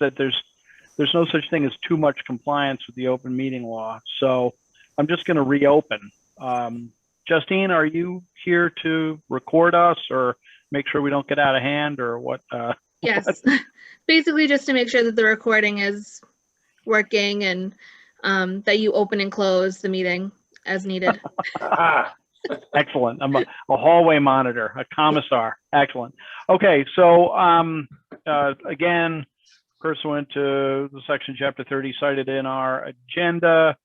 that there's no such thing as too much compliance with the open meeting law. So I'm just going to reopen. Justine, are you here to record us or make sure we don't get out of hand, or what? Yes, basically just to make sure that the recording is working and that you open and close the meeting as needed. Excellent. I'm a hallway monitor, a commissar. Excellent. Okay, so again, pursuant to the section chapter 30 cited in our agenda,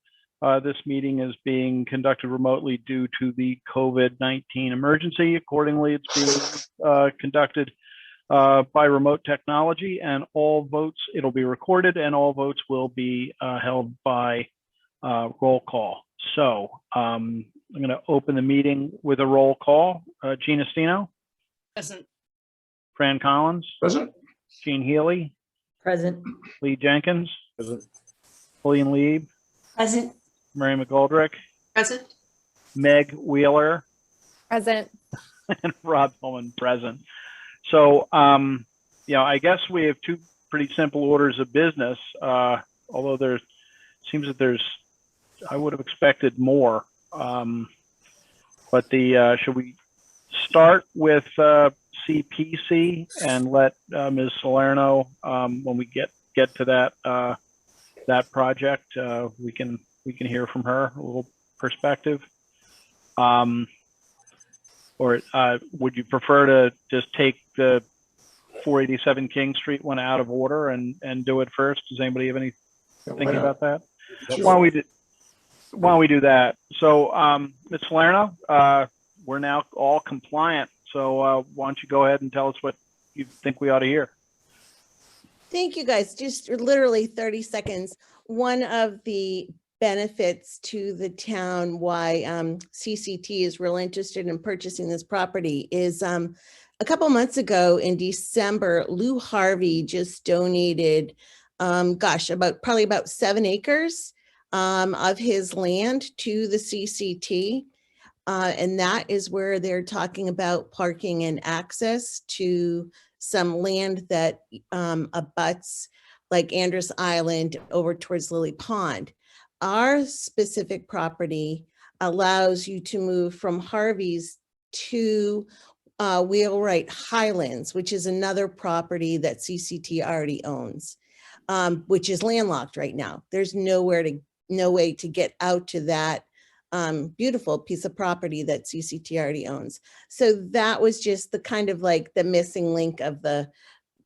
this meeting is being conducted remotely due to the COVID-19 emergency. Accordingly, it's being conducted by remote technology, and all votes, it'll be recorded, and all votes will be held by roll call. So I'm going to open the meeting with a roll call. Gina Stino? Present. Fran Collins? Present. Jean Healy? Present. Lee Jenkins? Present. William Lieb? Present. Mary McGoldrick? Present. Meg Wheeler? Present. And Rob Pullman present. So, I guess we have two pretty simple orders of business, although there seems that I would have expected more. But should we start with CPC and let Ms. Salerno, when we get to that project, we can hear from her a little perspective. Or would you prefer to just take the 487 King Street one out of order and do it first? Does anybody have any thinking about that? Why don't we do that? So, Ms. Salerno, we're now all compliant. So why don't you go ahead and tell us what you think we ought to hear? Thank you, guys. Just literally 30 seconds. One of the benefits to the town why CCT is real interested in purchasing this property is a couple months ago in December, Lou Harvey just donated, probably about 7 acres of his land to the CCT. And that is where they're talking about parking and access to some land that abuts like Andros Island over towards Lily Pond. Our specific property allows you to move from Harvey's to Wheelwright Highlands, which is another property that CCT already owns, which is landlocked right now. There's no way to get out to that beautiful piece of property that CCT already owns. So that was just the kind of like the missing link of the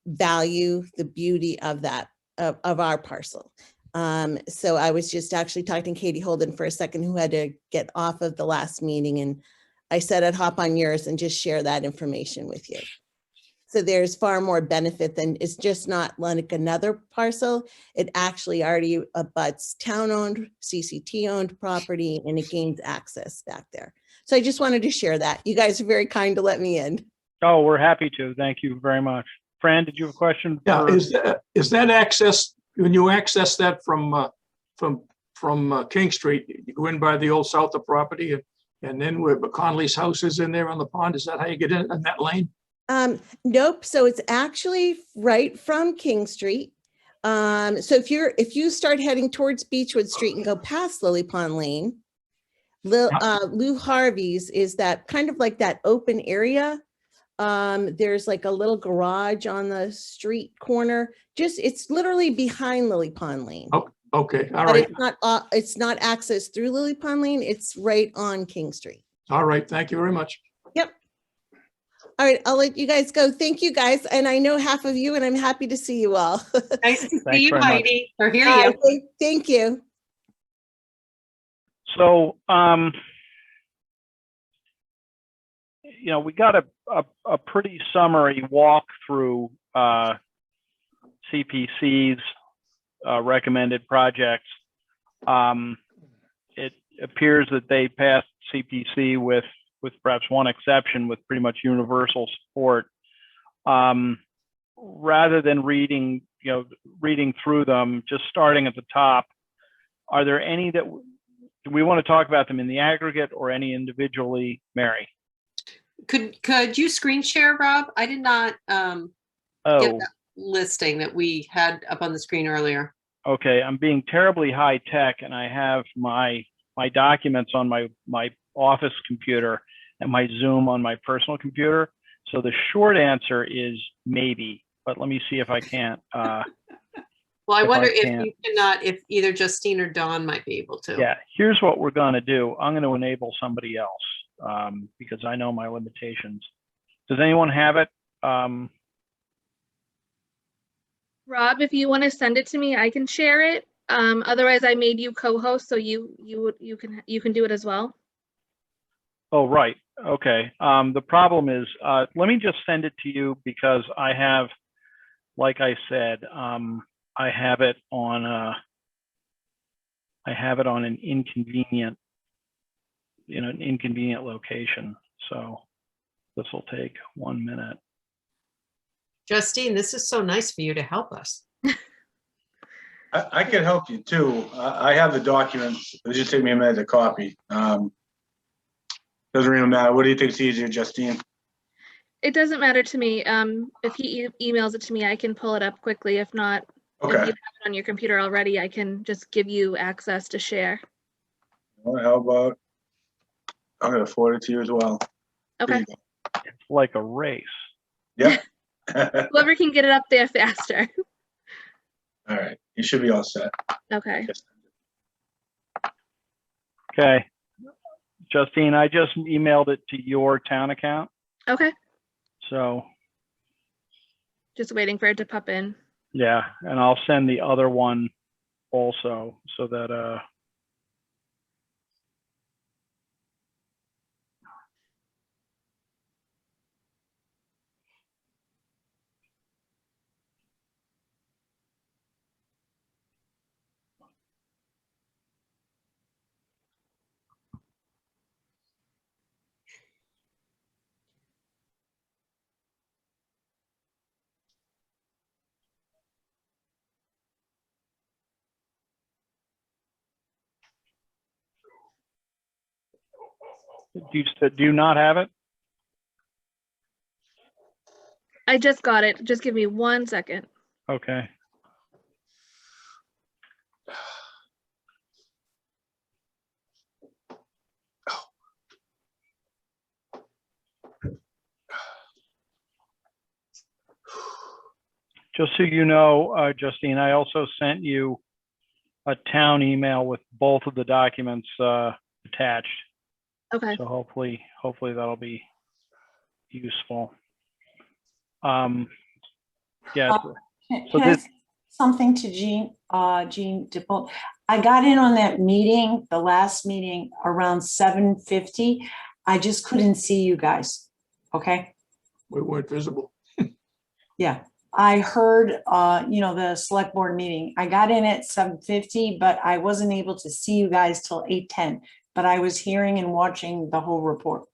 value, the beauty of that, of our parcel. So I was just actually talking to Katie Holden for a second, who had to get off of the last meeting, and I said I'd hop on yours and just share that information with you. So there's far more benefit than it's just not like another parcel. It actually already abuts town-owned, CCT-owned property, and it gains access back there. So I just wanted to share that. You guys are very kind to let me in. Oh, we're happy to. Thank you very much. Fran, did you have a question? Yeah, is that access, when you access that from King Street, you go in by the old Souther property and then where Conley's house is in there on the pond, is that how you get in that lane? Nope. So it's actually right from King Street. So if you start heading towards Beechwood Street and go past Lily Pond Lane, Lou Harvey's is that kind of like that open area. There's like a little garage on the street corner. It's literally behind Lily Pond Lane. Oh, okay. All but right. It's not accessed through Lily Pond Lane. It's right on King Street. All right. Thank you very much. Yep. All right. I'll let you guys go. Thank you, guys. And I know half of you, and I'm happy to see you all. Nice to see you, Heidi, or hear you. Thank you. So, we got a pretty summary walk through CPC's recommended projects. It appears that they passed CPC with perhaps one exception, with pretty much universal support. Rather than reading through them, just starting at the top, are there any that do we want to talk about them in the aggregate or any individually, Mary? Could you screen share, Rob? I did not get that. listing that we had up on the screen earlier. Okay, I'm being terribly high tech and I have my documents on my office computer and my Zoom on my personal computer. So the short answer is maybe, but let me see if I can't. Well, I If I wonder if can't- you cannot, if either Justine or Dawn might be able to. Yeah, here's what we're gonna do. I'm gonna enable somebody else because I know my limitations. Does anyone have it? Rob, if you want to send it to me, I can share it. Otherwise, I made you co-host, so you can do it as well. Oh, right. Okay. The problem is, let me just send it to you because I have, like I said, I have it on an inconvenient, an inconvenient location. So this will take 1 minute. Justine, this is so nice for you to help us. I can help you too. I have the documents. It'll just take me a minute to copy. Doesn't really matter. What do you think is easier, Justine? It doesn't matter to me. If he emails it to me, I can pull it up quickly. If not, if you Okay. have it on your computer already, I can just give you access to share. Well, how about, I'm gonna forward it to you as well. Here Okay. you go. It's like a race. Yep. Whoever can get it up there faster. All right, you should be all set. Okay. Okay. Justine, I just emailed it to your town account. Okay. So Just waiting for it to pop in. yeah, and I'll send the other one also so that do you not have it? I just got it. Just give me 1 second. Okay. Just so you know, Justine, I also sent you a town email with both of the documents attached. Okay. So hopefully that'll be useful. Yeah. Can So I this- say something to Jean Dipple? I got in on that meeting, the last meeting around 7:50. I just couldn't see you guys. Okay. We weren't visible. Yeah. I heard, the select board meeting. I got in at 7:50, but I wasn't able to see you guys till 8:10. But I was hearing and watching the whole report.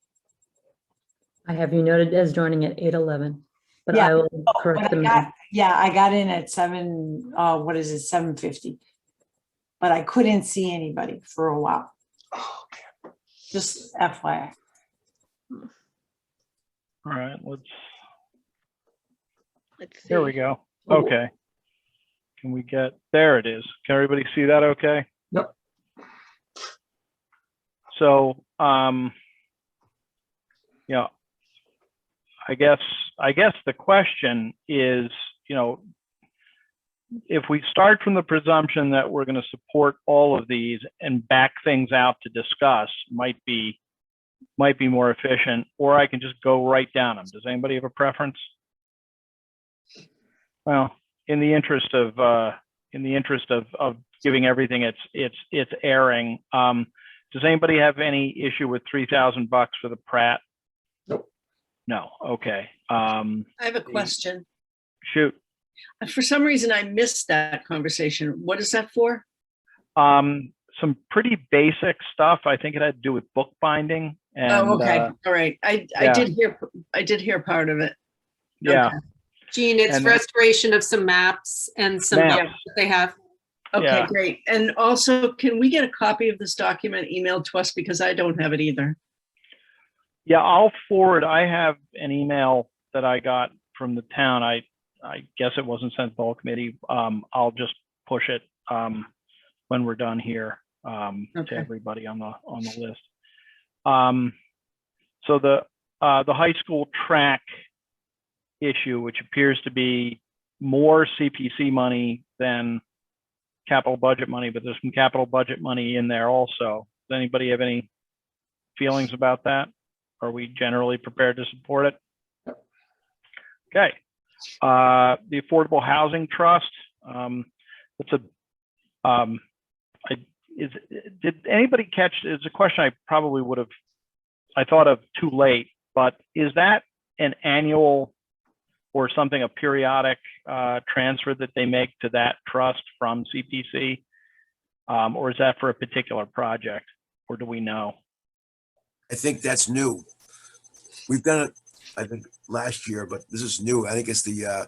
I have you noted as joining at 8:11, but Yeah. I will But correct I them. got in at 7:50. But I couldn't see anybody for a while. Oh, Just FYI. All right, Let's see. here we go. Oh. Okay. Can we get, there it is. Can everybody see that okay? Yep. So, I guess the question is, if we start from the presumption that we're going to support all of these and back things out to discuss, might be more efficient, or I can just go right down them. Does anybody have a preference? Well, in the interest of giving everything its airing, does anybody have any issue with $3,000 for the Pratt? Nope. No. Okay. I have a question. Shoot. For some reason, I missed that conversation. What is that for? Some pretty basic stuff. I think it had to do with bookbinding. And, Oh, okay. All right. I yeah. did hear part of it. Yeah. Okay. Jean, it's And- restoration of some maps and some Maps. maps that they have. Okay, Yeah. great. And also, can we get a copy of this document emailed to us, because I don't have it either? Yeah, I'll forward. I have an email that I got from the town. I guess it wasn't sent to the whole committee. I'll just push it when we're done here to Okay. everybody on the list. So the high school track issue, which appears to be more CPC money than capital budget money, but there's some capital budget money in there also. Does anybody have any feelings about that? Are we generally prepared to support it? Okay. The Affordable Housing Trust. Did anybody catch? It's a question I probably would have. I thought of too late, but is that an annual or something, a periodic transfer that they make to that trust from CPC, or is that for a particular project, or do we know? I think that's new. We've done it, I think, last year, but this is new. I think it's the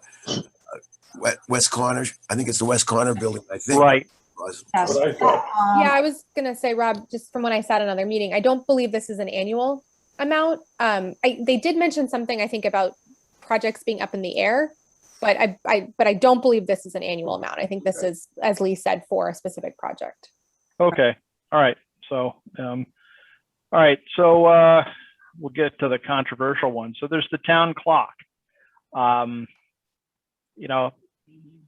West Corner. I think it's the West Corner building, I think. Right. Yes. What I thought. Yeah, I was gonna say, Rob, just from when I sat in another meeting, I don't believe this is an annual amount. They did mention something, I think, about projects being up in the air, but I don't believe this is an annual amount. I think this is, as Lee said, for a specific project. Okay. All right. So, all right. So we'll get to the controversial one. So there's the town clock. You know,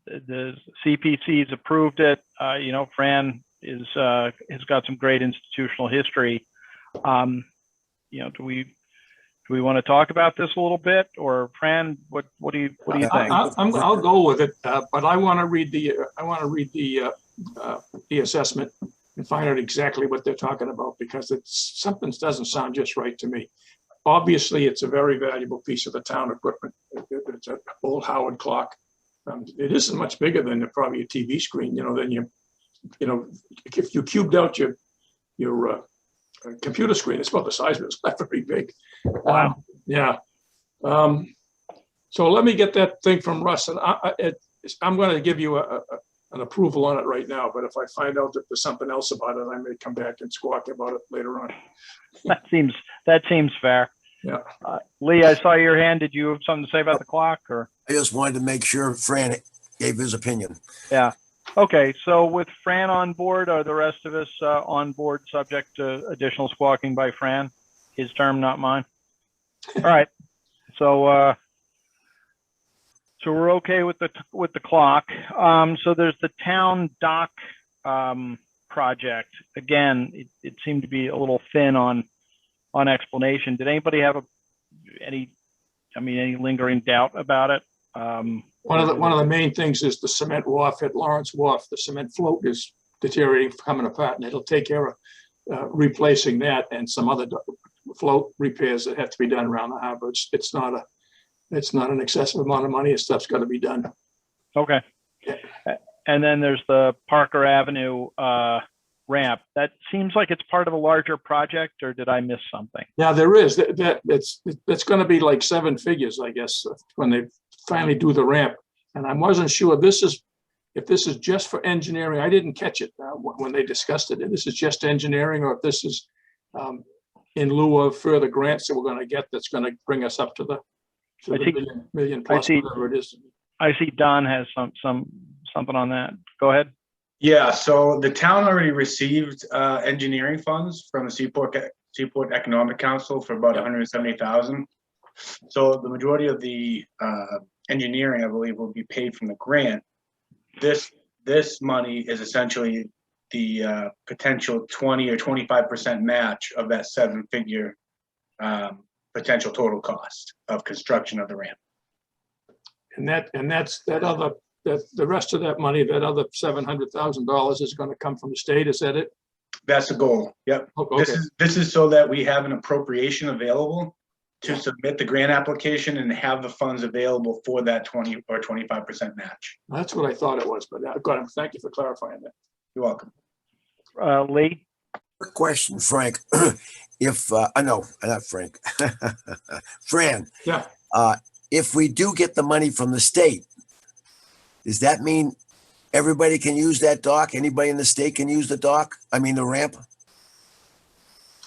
the CPC's approved it. You know, Fran has got some great institutional history. You know, do we want to talk about this a little bit, or Fran, what do you think? I'll go with it, but I want to read the assessment and find out exactly what they're talking about, because something doesn't sound just right to me. Obviously, it's a very valuable piece of the town equipment. It's an old Howard clock. It isn't much bigger than probably a TV screen. You know, then you know, if you cubed out your computer screen, it's about the size of it. It's not very big. Wow. Yeah. So let me get that thing from Russ, and I'm going to give you an approval on it right now. But if I find out that there's something else about it, I may come back and squawk about it later on. That seems fair. Yeah. Lee, I saw your hand. Did you have something to say about the clock, or? I just wanted to make sure Fran gave his opinion. Yeah. Okay. So with Fran on board, are the rest of us on board, subject to additional squawking by Fran? His term, not mine. All right. So so we're okay with the clock. So there's the town dock project. Again, it seemed to be a little thin on explanation. Did anybody have any lingering doubt about it? One of the main things is the cement wharf at Lawrence Wharf. The cement float is deteriorating, coming apart, and it'll take care of replacing that and some other float repairs that have to be done around the harbor. It's not an excessive amount of money. This stuff's got to be done. Okay. Yeah. And then there's the Parker Avenue ramp. That seems like it's part of a larger project, or did I miss something? Yeah, there is. It's going to be like 7 figures, I guess, when they finally do the ramp. And I wasn't sure if this is just for engineering. I didn't catch it when they discussed it. If this is just engineering, or if this is in lieu of further grants that we're going to get, that's going to bring us up to the million plus, whatever it is. I see Don has something on that. Go ahead. Yeah, so the town already received engineering funds from the Seaport Economic Council for about $170,000. So the majority of the engineering, I believe, will be paid from the grant. This money is essentially the potential 20 or 25% match of that 7-figure potential total cost of construction of the ramp. And that's the rest of that money, that other $700,000 is going to come from the state. Is that it? That's the goal. Yep. Okay. This is so that we have an appropriation available to submit the grant application and have the funds available for that 20 or 25% match. That's what I thought it was, but thank you for clarifying that. You're welcome. Lee? Quick question, Frank. If no, not Frank. Fran. Yeah. If we do get the money from the state, does that mean everybody can use that dock? Anybody in the state can use the dock? I mean, the ramp?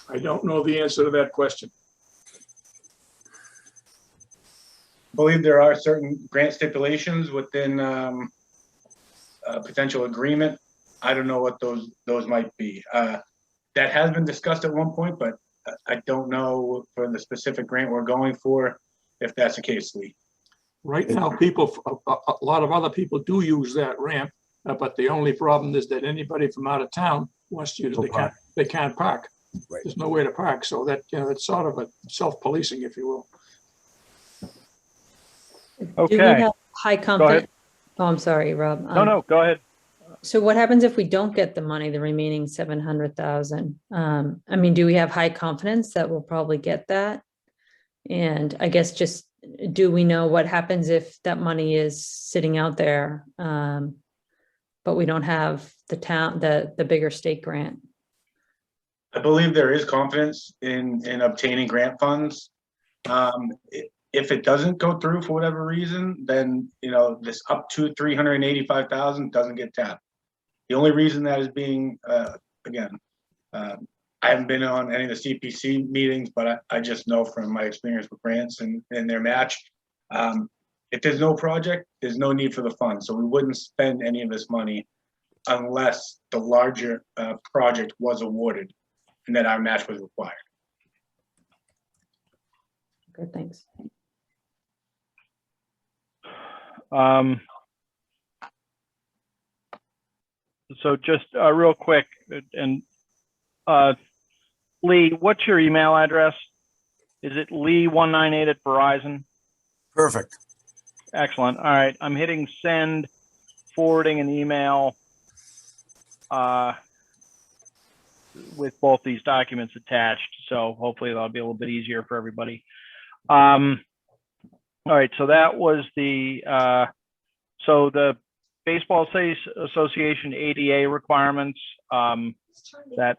I don't know the answer to that question. believe there are certain grant stipulations within a potential agreement. I don't know what those might be. That has been discussed at one point, but I don't know for the specific grant we're going for, if that's the case, Lee. Right now, a lot of other people do use that ramp, but the only problem is that anybody from out of town wants to use it, they can't park. Right. There's nowhere to park, so that, it's sort of a self-policing, if you will. Do we Okay, have high confidence? Oh, I'm sorry, Rob. no, go ahead. So what happens if we don't get the money, the remaining 700,000? I mean, do we have high confidence that we'll probably get that? And I guess just, do we know what happens if that money is sitting out there, but we don't have the bigger state grant? I believe there is confidence in obtaining grant funds. If it doesn't go through for whatever reason, then this up to 385,000 doesn't get tapped. The only reason that is being again, I haven't been on any of the CPC meetings, but I just know from my experience with grants and their match, if there's no project, there's no need for the fund. So we wouldn't spend any of this money unless the larger project was awarded and that our match was required. Okay, thanks. So just real quick, and Lee, what's your email address? Is it Lee198@Verizon? Perfect. Excellent. All right, I'm hitting send, forwarding an email with both these documents attached. So hopefully that'll be a little bit easier for everybody. All right, so that was the Baseball Association ADA requirements. That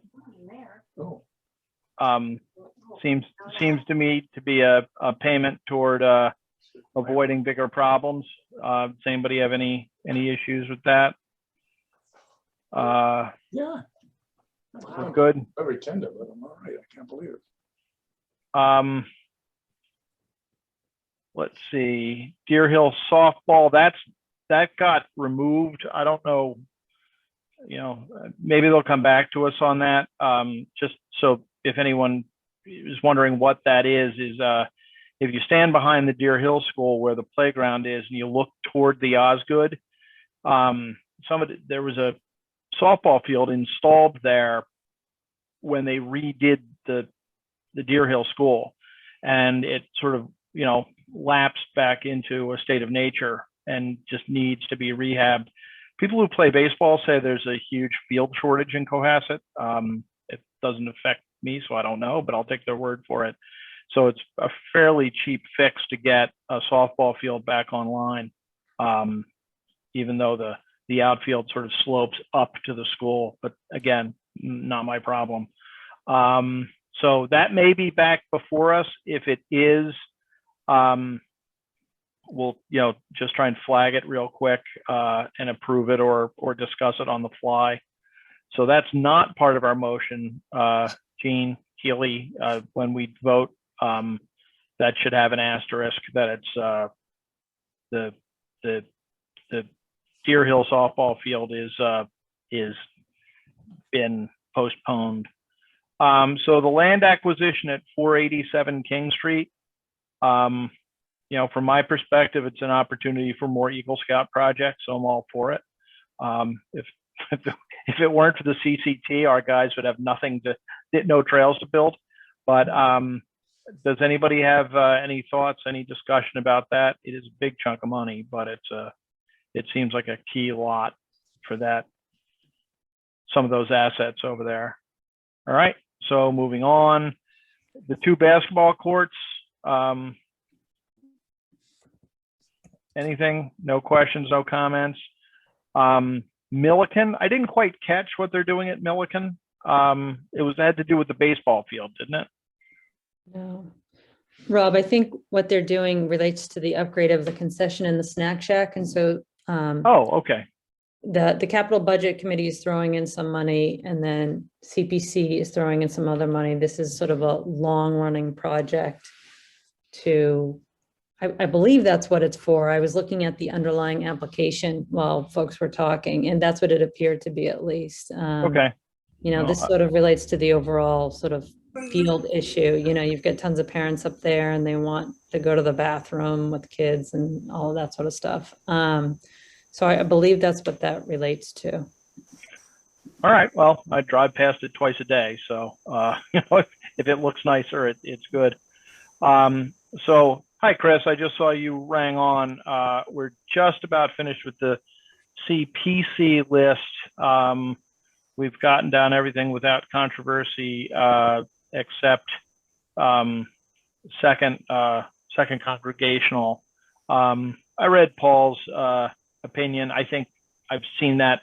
seems to me to be a payment toward avoiding bigger problems. Does anybody have any issues with that? Yeah. We're good. Very tender, but I'm all right. I can't believe it. Let's see, Deer Hill softball, that got removed. I don't know, maybe they'll come back to us on that. Just so if anyone is wondering what that is if you stand behind the Deer Hill School where the playground is and you look toward the Osgood, there was a softball field installed there when they redid the Deer Hill School, and it sort of lapsed back into a state of nature and just needs to be rehabbed. People who play baseball say there's a huge field shortage in Cohasset. It doesn't affect me, so I don't know, but I'll take their word for it. So it's a fairly cheap fix to get a softball field back online, even though the outfield sort of slopes up to the school. But again, not my problem. So that may be back before us. If it is, we'll just try and flag it real quick and approve it or discuss it on the fly. So that's not part of our motion. Gene Healy, when we vote, that should have an asterisk that it's the Deer Hill softball field is been postponed. So the land acquisition at 487 King Street, from my perspective, it's an opportunity for more Eagle Scout projects, so I'm all for it. If it weren't for the CCT, our guys would have no trails to build. But does anybody have any thoughts, any discussion about that? It is a big chunk of money, but it seems like a key lot for some of those assets over there. All right, so moving on, the 2 basketball courts. Anything? No questions, no comments. Milliken, I didn't quite catch what they're doing at Milliken. It had to do with the baseball field, didn't it? No. Rob, I think what they're doing relates to the upgrade of the concession and the snack shack. And so okay. The capital budget committee is throwing in some money, and then CPC is throwing in some other money. This is sort of a long running project to I believe that's what it's for. I was looking at the underlying application while folks were talking, and that's what it appeared to be at least. Okay. You know, Well, this sort of relates to the overall sort of field issue. You know, you've got tons of parents up there and they want to go to the bathroom with kids and all of that sort of stuff. So I believe that's what that relates to. All right. Well, I drive past it twice a day, so you know, if it looks nicer, it's good. So, hi, Chris. I just saw you rang on. We're just about finished with the CPC list. We've gotten down everything without controversy, except second congregational. I read Paul's opinion. I think I've seen that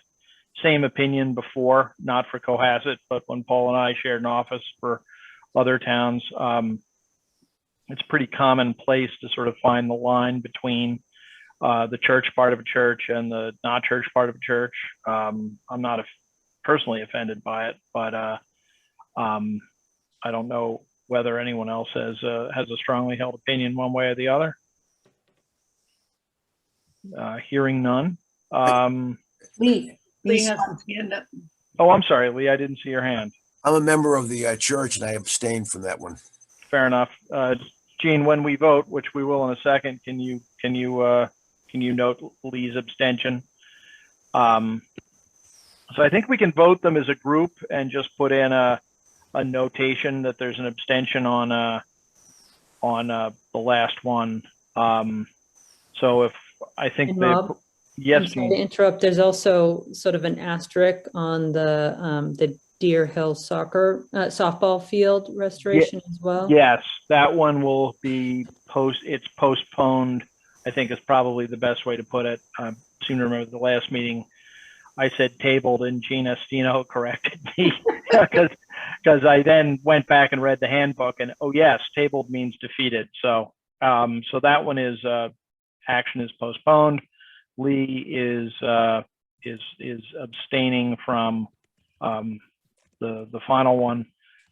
same opinion before, not for Cohasset, but when Paul and I shared an office for other towns. It's pretty commonplace to sort of find the line between the church part of a church and the not church part of a church. I'm not personally offended by it, but I don't know whether anyone else has a strongly held opinion one way or the other. Hearing none. Lee. Lee has his hand up. Oh, I'm sorry, Lee. I didn't see your hand. I'm a member of the church and I abstained from that one. Fair enough. Gene, when we vote, which we will in a second, can you note Lee's abstention? So I think we can vote them as a group and just put in a notation that there's an abstention on the last one. So if I think And they, Rob, yes, I'm sorry to Gene. interrupt. There's also sort of an asterisk on the Deer Hill softball field restoration as well. Yes, that one will be it's postponed, I think is probably the best way to put it. I seem to remember the last meeting I said tabled and Gina Stino corrected me because I then went back and read the handbook and, oh yes, tabled means defeated. So so that one is action is postponed. Lee is abstaining from the final one.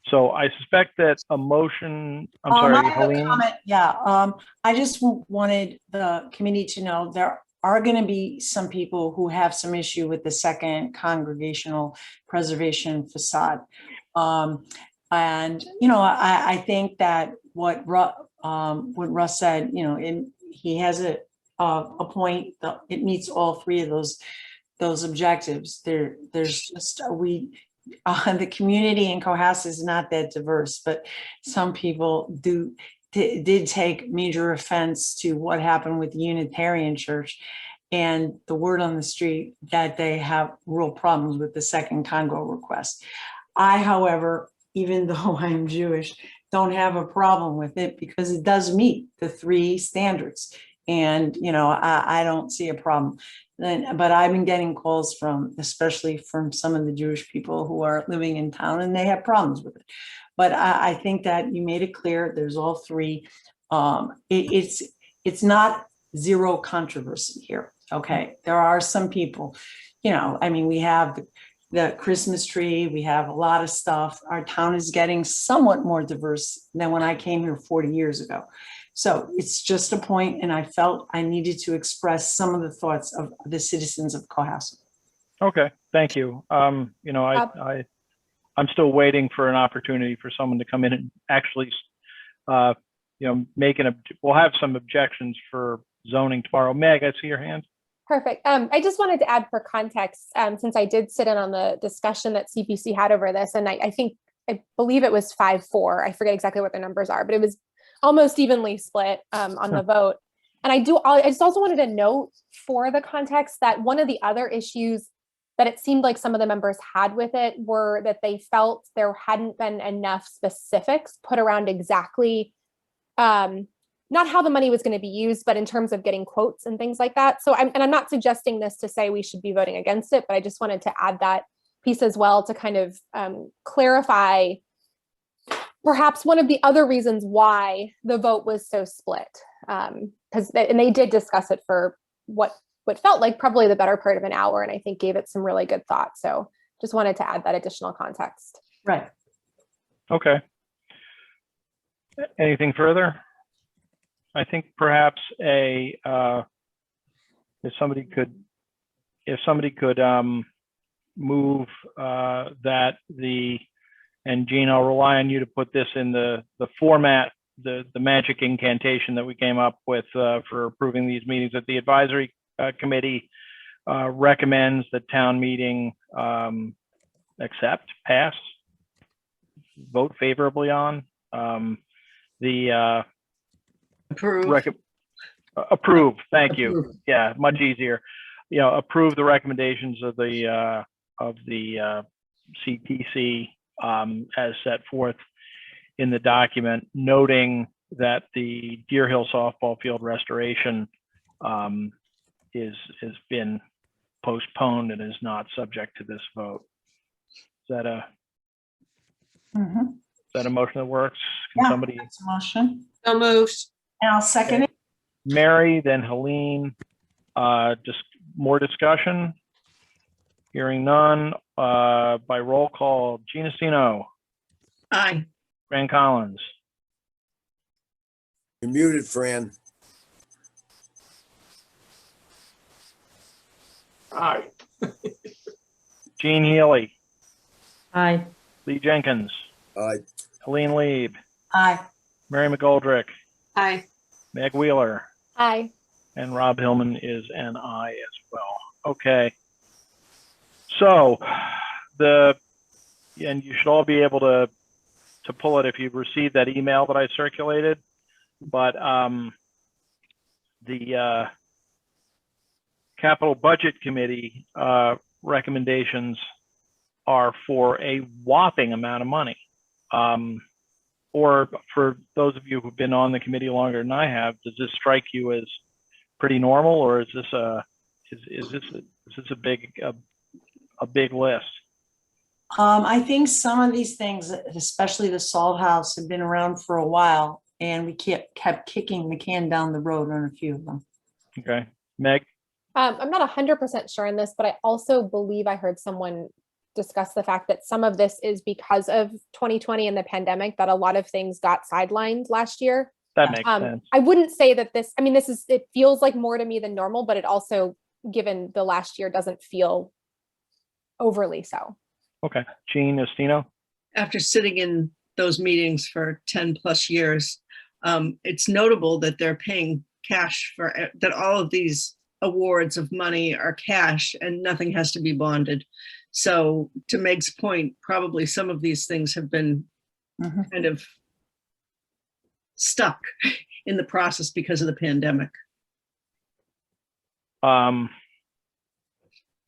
So I suspect that a motion, I'm sorry, I have a Helene? comment. Yeah, I just wanted the committee to know there are going to be some people who have some issue with the second congregational preservation facade. And, you know, I think that what Russ said, you know, he has a point that it meets all three of those objectives. There's just, the community in Cohasset is not that diverse, but some people did take major offense to what happened with the Unitarian Church and the word on the street that they have real problems with the second Congo request. I, however, even though I'm Jewish, don't have a problem with it because it does meet the three standards. And, you know, I don't see a problem. But I've been getting calls especially from some of the Jewish people who are living in town and they have problems with it. But I think that you made it clear there's all three. It's not zero controversy here. Okay, there are some people, you know, I mean, we have the Christmas tree, we have a lot of stuff. Our town is getting somewhat more diverse than when I came here 40 years ago. So it's just a point, and I felt I needed to express some of the thoughts of the citizens of Cohasset. Okay, thank you. You know, I'm still waiting for an opportunity for someone to come in and actually, you know, we'll have some objections for zoning tomorrow. Meg, I see your hand. Perfect. I just wanted to add for context, since I did sit in on the discussion that CPC had over this, and I believe it was 5-4. I forget exactly what the numbers are, but it was almost evenly split on the vote. And I just also wanted to note for the context that one of the other issues that it seemed like some of the members had with it were that they felt there hadn't been enough specifics put around exactly not how the money was going to be used, but in terms of getting quotes and things like that. So I'm not suggesting this to say we should be voting against it, but I just wanted to add that piece as well to kind of clarify perhaps one of the other reasons why the vote was so split. And they did discuss it for what felt like probably the better part of an hour, and I think gave it some really good thought. So just wanted to add that additional context. Right. Okay. Anything further? I think perhaps if somebody could move that and Gene, I'll rely on you to put this in the format, the magic incantation that we came up with for approving these meetings, that the advisory committee recommends that town meeting pass, vote favorably on the Approve. approve. Thank you. Approve. Yeah, much easier. Approve the recommendations of the CPC as set forth in the document, noting that the Deer Hill softball field restoration has been postponed and is not subject to this vote. Is that a motion that works? Can Yeah, somebody? that's a motion. So moved. And I'll second it. Mary, then Helene. Just more discussion. Hearing none. By roll call, Gina Stino, Aye. Fran Collins, You're muted, Fran. Aye. Jean Healy, Aye. Lee Jenkins, Helene Lieb, Aye. Mary McGoldrick, Aye. Meg Wheeler, Aye. and Rob Hillman is an aye as well. Okay. So and you should all be able to pull it if you've received that email that I circulated, but the Capital Budget Committee recommendations are for a whopping amount of money. Or for those of you who've been on the committee longer than I have, does this strike you as pretty normal, or is this a big list? I think some of these things, especially the salt house, have been around for a while, and we kept kicking the can down the road on a few of them. Okay, Meg. I'm not 100% sure on this, but I also believe I heard someone discuss the fact that some of this is because of 2020 and the pandemic, that a lot of things got sidelined last year. That makes sense. I wouldn't say that it feels like more to me than normal, but it also, given the last year, doesn't feel overly so. Okay, Jean Estino. After sitting in those meetings for 10 plus years, it's notable that they're paying cash that all of these awards of money are cash and nothing has to be bonded. So to Meg's point, probably some of these things have been kind of stuck in the process because of the pandemic.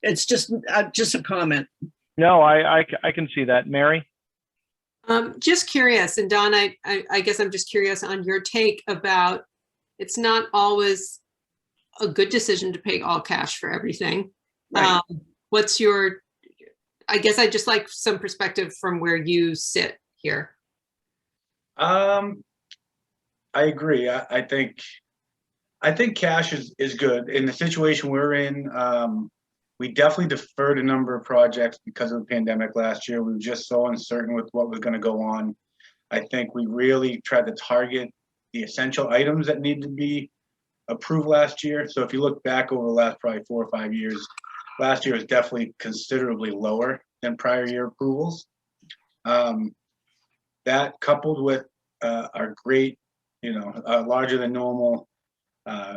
It's just a comment. No, I can see that. Mary? Just curious, and Don, I guess I'm just curious on your take about, it's not always a good decision to pay all cash for everything. Right. What's your, I guess I just like some perspective from where you sit here. I agree. I think cash is good. In the situation we're in, we definitely deferred a number of projects because of the pandemic last year. We were just so uncertain with what was going to go on. I think we really tried to target the essential items that need to be approved last year. So if you look back over the last probably 4 or 5 years, last year was definitely considerably lower than prior year approvals. That coupled with our great, larger than normal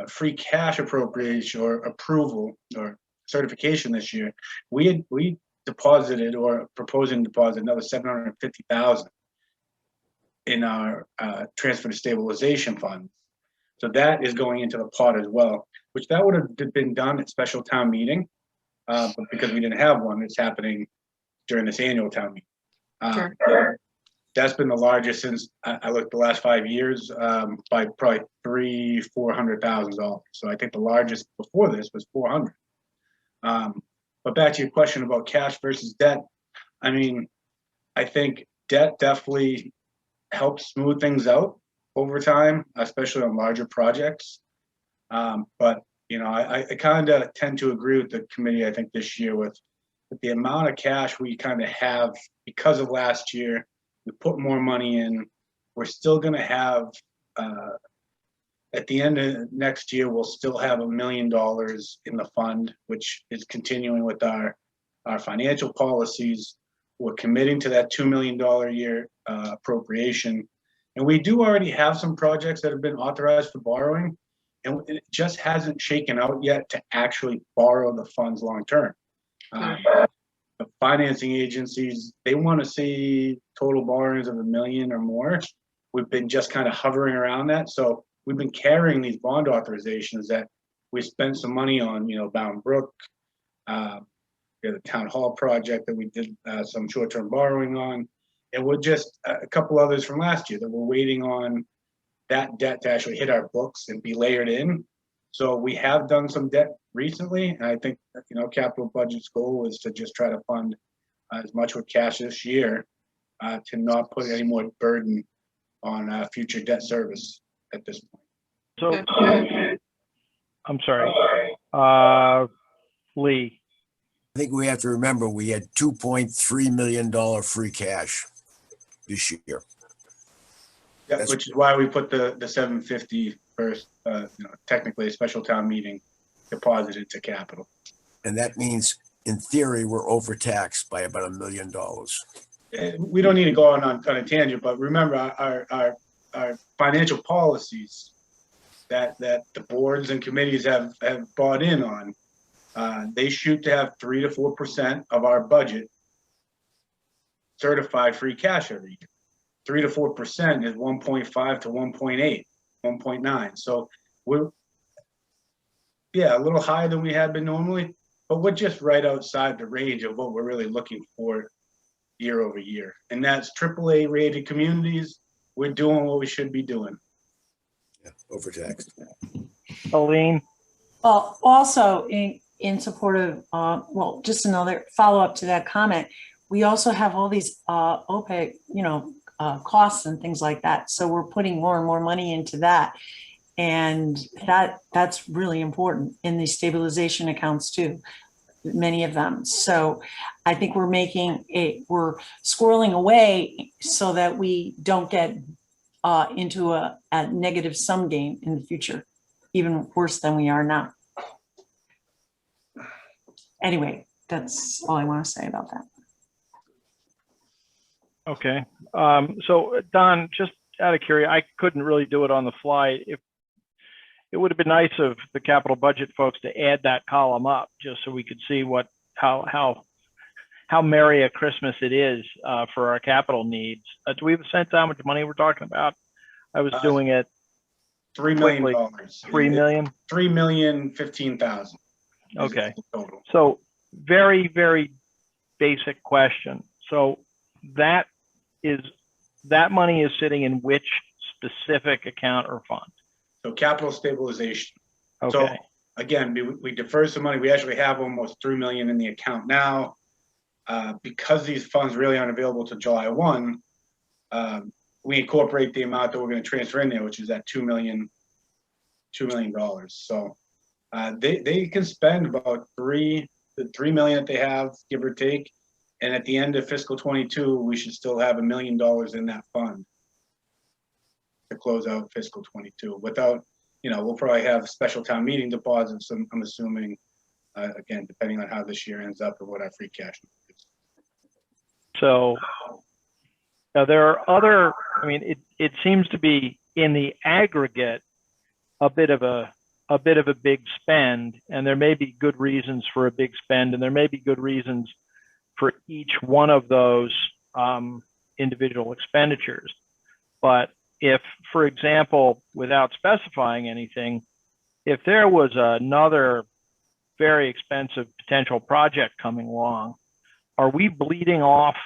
free cash appropriation or approval or certification this year, we deposited or proposing to deposit another $750,000 in our transfer to stabilization funds. So that is going into the pot as well, which that would have been done at special town meeting, but because we didn't have one, it's happening during this annual town meeting. Sure. That's been the largest since I looked the last 5 years, by probably $300,000-$400,000. So I think the largest before this was 400. But back to your question about cash versus debt, I mean, I think debt definitely helps smooth things out over time, especially on larger projects. But I kind of tend to agree with the committee. I think this year with the amount of cash we kind of have because of last year, we put more money in. We're still going to have At the end of next year, we'll still have $1 million in the fund, which is continuing with our financial policies. We're committing to that $2 million a year appropriation. And we do already have some projects that have been authorized for borrowing, and it just hasn't shaken out yet to actually borrow the funds long term. The financing agencies, they want to see total borrowings of $1 million or more. We've been just kind of hovering around that. So we've been carrying these bond authorizations that we spent some money on, Bound Brook, the town hall project that we did some short-term borrowing on. And we're just a couple others from last year that we're waiting on that debt to actually hit our books and be layered in. So we have done some debt recently. And I think, capital budget's goal is to just try to fund as much with cash this year to not put any more burden on future debt service at this point. So, I'm sorry, Lee. I think we have to remember we had $2.3 million free cash this year. Yeah, which is why we put the 750 first, technically a special town meeting deposited to capital. And that means, in theory, we're overtaxed by about $1 million. We don't need to go on a tangent, but remember our financial policies that the boards and committees have bought in on. They shoot to have 3 to 4% of our budget certified free cash every year. 3 to 4% is 1.5 to 1.8, 1.9. So we're, a little higher than we had been normally, but we're just right outside the range of what we're really looking for year over year. And that's AAA rated communities. We're doing what we should be doing. Yeah, overtaxed. Aline? Well, also in support of, just another follow-up to that comment, we also have all these OPEC, costs and things like that. So we're putting more and more money into that. And that's really important in the stabilization accounts too, many of them. So I think we're squirreling away so that we don't get into a negative sum game in the future, even worse than we are now. Anyway, that's all I want to say about that. Okay. So Don, just out of curiosity, I couldn't really do it on the fly. If it would have been nice of the capital budget folks to add that column up just so we could see how merry a Christmas it is for our capital needs. Do we have a sense how much money we're talking about? I was doing it. $3 million. $3 million? $3,015,000. Okay. Total. So very, very basic question. So that money is sitting in which specific account or fund? So capital stabilization. Okay. So again, we defer some money. We actually have almost $3 million in the account now. Because these funds really aren't available to July 1, we incorporate the amount that we're going to transfer in there, which is that $2 million. So they can spend about the $3 million that they have, give or take. And at the end of fiscal 22, we should still have $1 million in that fund to close out fiscal 22 without, we'll probably have special town meeting deposits. I'm assuming, again, depending on how this year ends up or what our free cash is. So now there are other, it seems to be in the aggregate, a bit of a big spend, and there may be good reasons for a big spend, and there may be good reasons for each one of those individual expenditures. But if, for example, without specifying anything, if there was another very expensive potential project coming along, are we bleeding off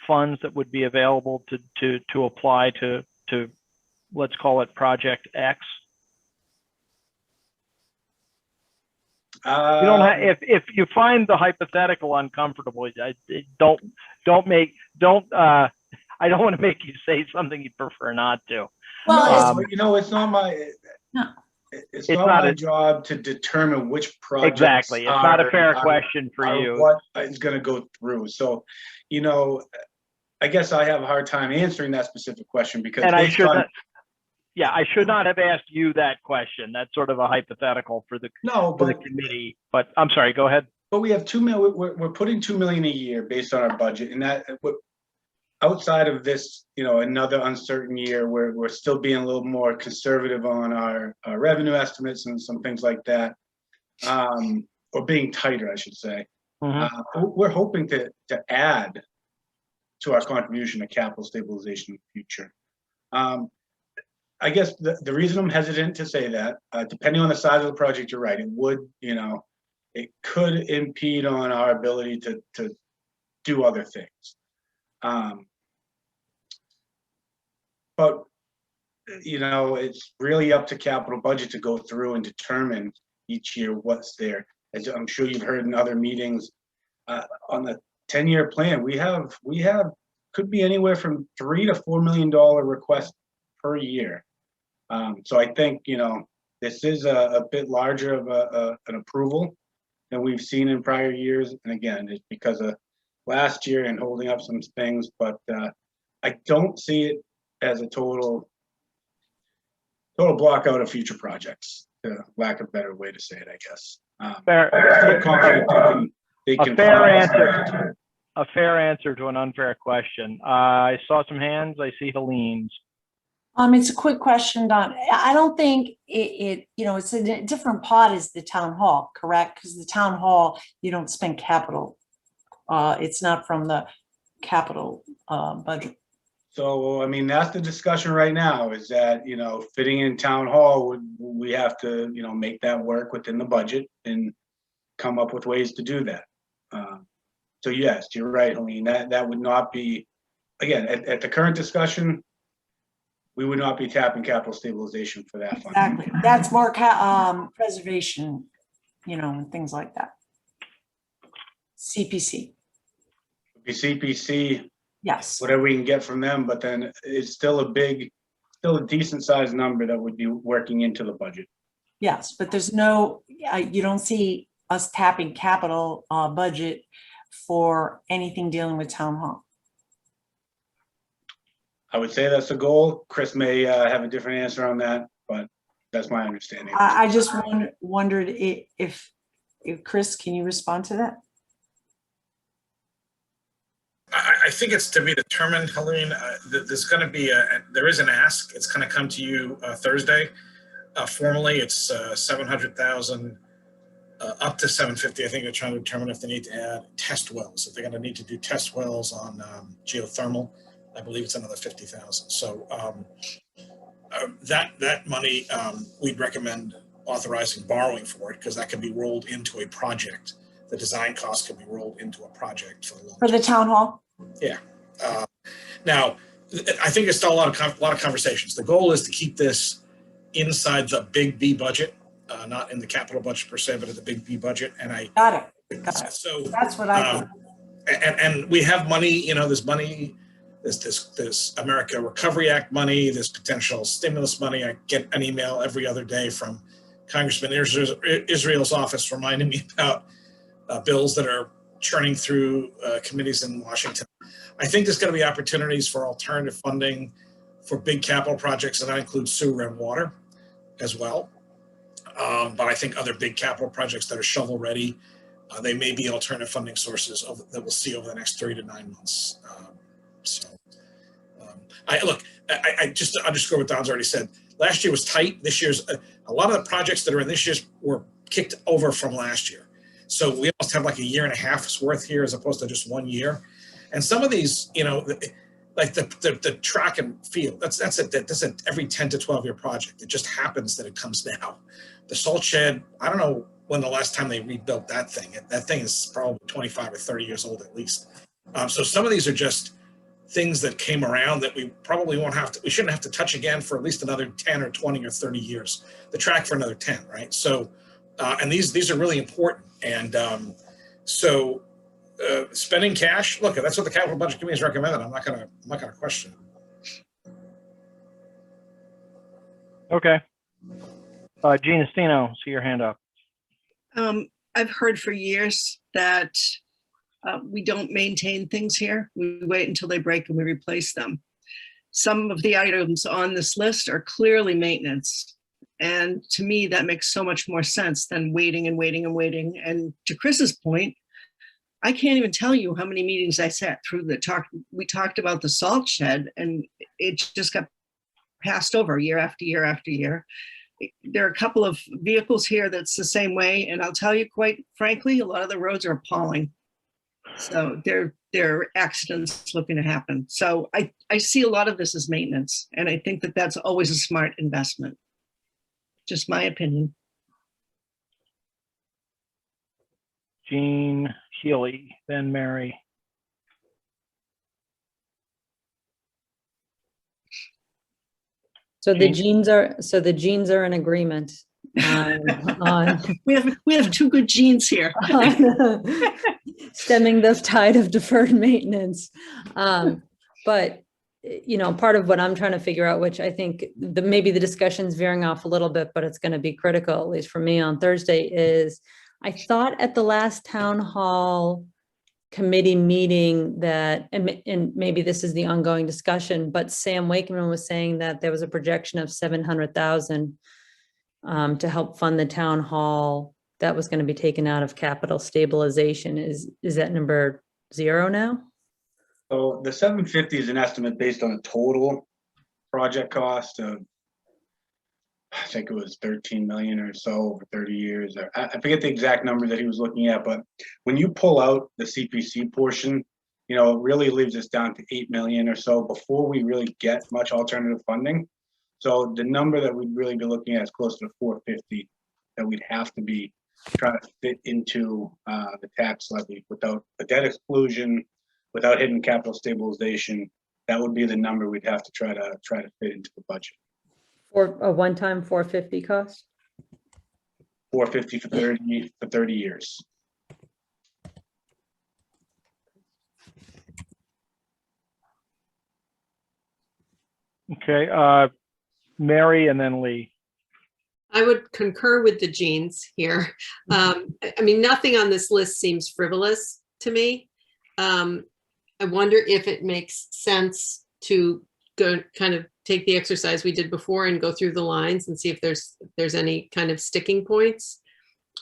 funds that would be available to apply to let's call it Project X? You don't have, if you find the hypothetical uncomfortable, I don't want to make you say something you prefer not to. Well, It's not my. No. It's not my job to determine which projects. Exactly. It's not a fair question for you. What is going to go through. So, I guess I have a hard time answering that specific question because Yeah, I should not have asked you that question. That's sort of a hypothetical for the No, for the but committee, but I'm sorry, go ahead. we have 2 million, we're putting 2 million a year based on our budget, and that, outside of this, another uncertain year, we're still being a little more conservative on our revenue estimates and some things like that. Or being tighter, I should say. We're hoping to add to our contribution to capital stabilization in the future. I guess the reason I'm hesitant to say that, depending on the size of the project, you're right, it would, it could impede on our ability to do other things. But, it's really up to capital budget to go through and determine each year what's there. As I'm sure you've heard in other meetings, on the 10-year plan, we have could be anywhere from $3 to $4 million requests per year. So I think, this is a bit larger of an approval than we've seen in prior years. And again, it's because of last year and holding up some things, but I don't see it as a total block out of future projects, lack of a better way to say it, I guess. Still confident they can A fair find- answer. A fair answer to an unfair question. I saw some hands. I see Helene's. It's a quick question, Don. I don't think it's a different pot as the town hall, correct? Because the town hall, you don't spend capital. It's not from the capital budget. So, I mean, that's the discussion right now, is that, fitting in town hall, we have to, make that work within the budget and come up with ways to do that. So yes, you're right, Helene, that would not be, again, at the current discussion, we would not be tapping capital stabilization for that fund. Exactly. That's more preservation, and things like that. CPC. CPC, Yes. whatever we can get from them, but then it's still a decent sized number that would be working into the budget. Yes, but there's no, you don't see us tapping capital budget for anything dealing with town hall. I would say that's the goal. Chris may have a different answer on that, but that's my understanding. I just wondered if Chris, can you respond to that? I think it's to be determined, Helene. There's going to be there is an ask. It's going to come to you Thursday. Formally, it's 700,000 up to 750. I think they're trying to determine if they need to add test wells. If they're going to need to do test wells on geothermal, I believe it's another 50,000. So that money, we'd recommend authorizing borrowing for it, because that can be rolled into a project. The design costs can be rolled into a project for the town hall. Yeah. Now, I think there's still a lot of conversations. The goal is to keep this inside the big B budget, not in the capital budget per se, but in the big B budget. And I got it. So that's what I thought. And we have money. There's money. There's America Recovery Act money. There's potential stimulus money. I get an email every other day from Congressman Israel's office reminding me about bills that are churning through committees in Washington. I think there's going to be opportunities for alternative funding for big capital projects, and that includes sewer and water as well. But I think other big capital projects that are shovel ready, they may be alternative funding sources that we'll see over the next 3 to 9 months. I just to underscore what Don's already said. Last year was tight. This year's a lot of the projects that are in this year's were kicked over from last year. So we almost have like a year and a half's worth here as opposed to just 1 year. And some of these, like the track and field, that's every 10 to 12 year project. It just happens that it comes now. The salt shed, I don't know when the last time they rebuilt that thing. That thing is probably 25 or 30 years old at least. So some of these are just things that came around that we probably we shouldn't have to touch again for at least another 10 or 20 or 30 years. The track for another 10, right? So, and these are really important. And spending cash, look, that's what the capital budget committee has recommended. I'm not gonna question it. Okay. Gina Stino, see your hand up. I've heard for years that we don't maintain things here. We wait until they break and we replace them. some of the items on this list are clearly maintenance. And to me, that makes so much more sense than waiting and waiting and waiting. And to Chris's point, I can't even tell you how many meetings I sat through we talked about the salt shed, and it just got passed over year after year after year. There are a couple of vehicles here that's the same way. And I'll tell you, quite frankly, a lot of the roads are appalling. So there are accidents looking to happen. So I see a lot of this as maintenance. And I think that that's always a smart investment. Just my opinion. Jean Healy, then Mary. So the Jean? genes are in agreement on We have two good genes here. stemming the tide of deferred maintenance. But you know, part of what I'm trying to figure out, which I think maybe the discussion's veering off a little bit, but it's going to be critical, at least for me on Thursday, is I thought at the last town hall committee meeting that, and maybe this is the ongoing discussion, but Sam Wakeman was saying that there was a projection of 700,000 to help fund the town hall that was going to be taken out of capital stabilization. Is that number 0 now? So the 750 is an estimate based on a total project cost of, I think it was 13 million or so over 30 years. I forget the exact number that he was looking at, but when you pull out the CPC portion, you know, it really leaves us down to 8 million or so before we really get much alternative funding. So the number that we'd really be looking at is closer to 450 that we'd have to be trying to fit into the tax levy without a debt exclusion, without hitting capital stabilization. That would be the number we'd have to try to fit into the budget. For a one-time 450 cost? 450 for 30 years. Okay, Mary and then Lee. I would concur with the genes here. I mean, nothing on this list seems frivolous to me. I wonder if it makes sense to go kind of take the exercise we did before and go through the lines and see if there's any kind of sticking points.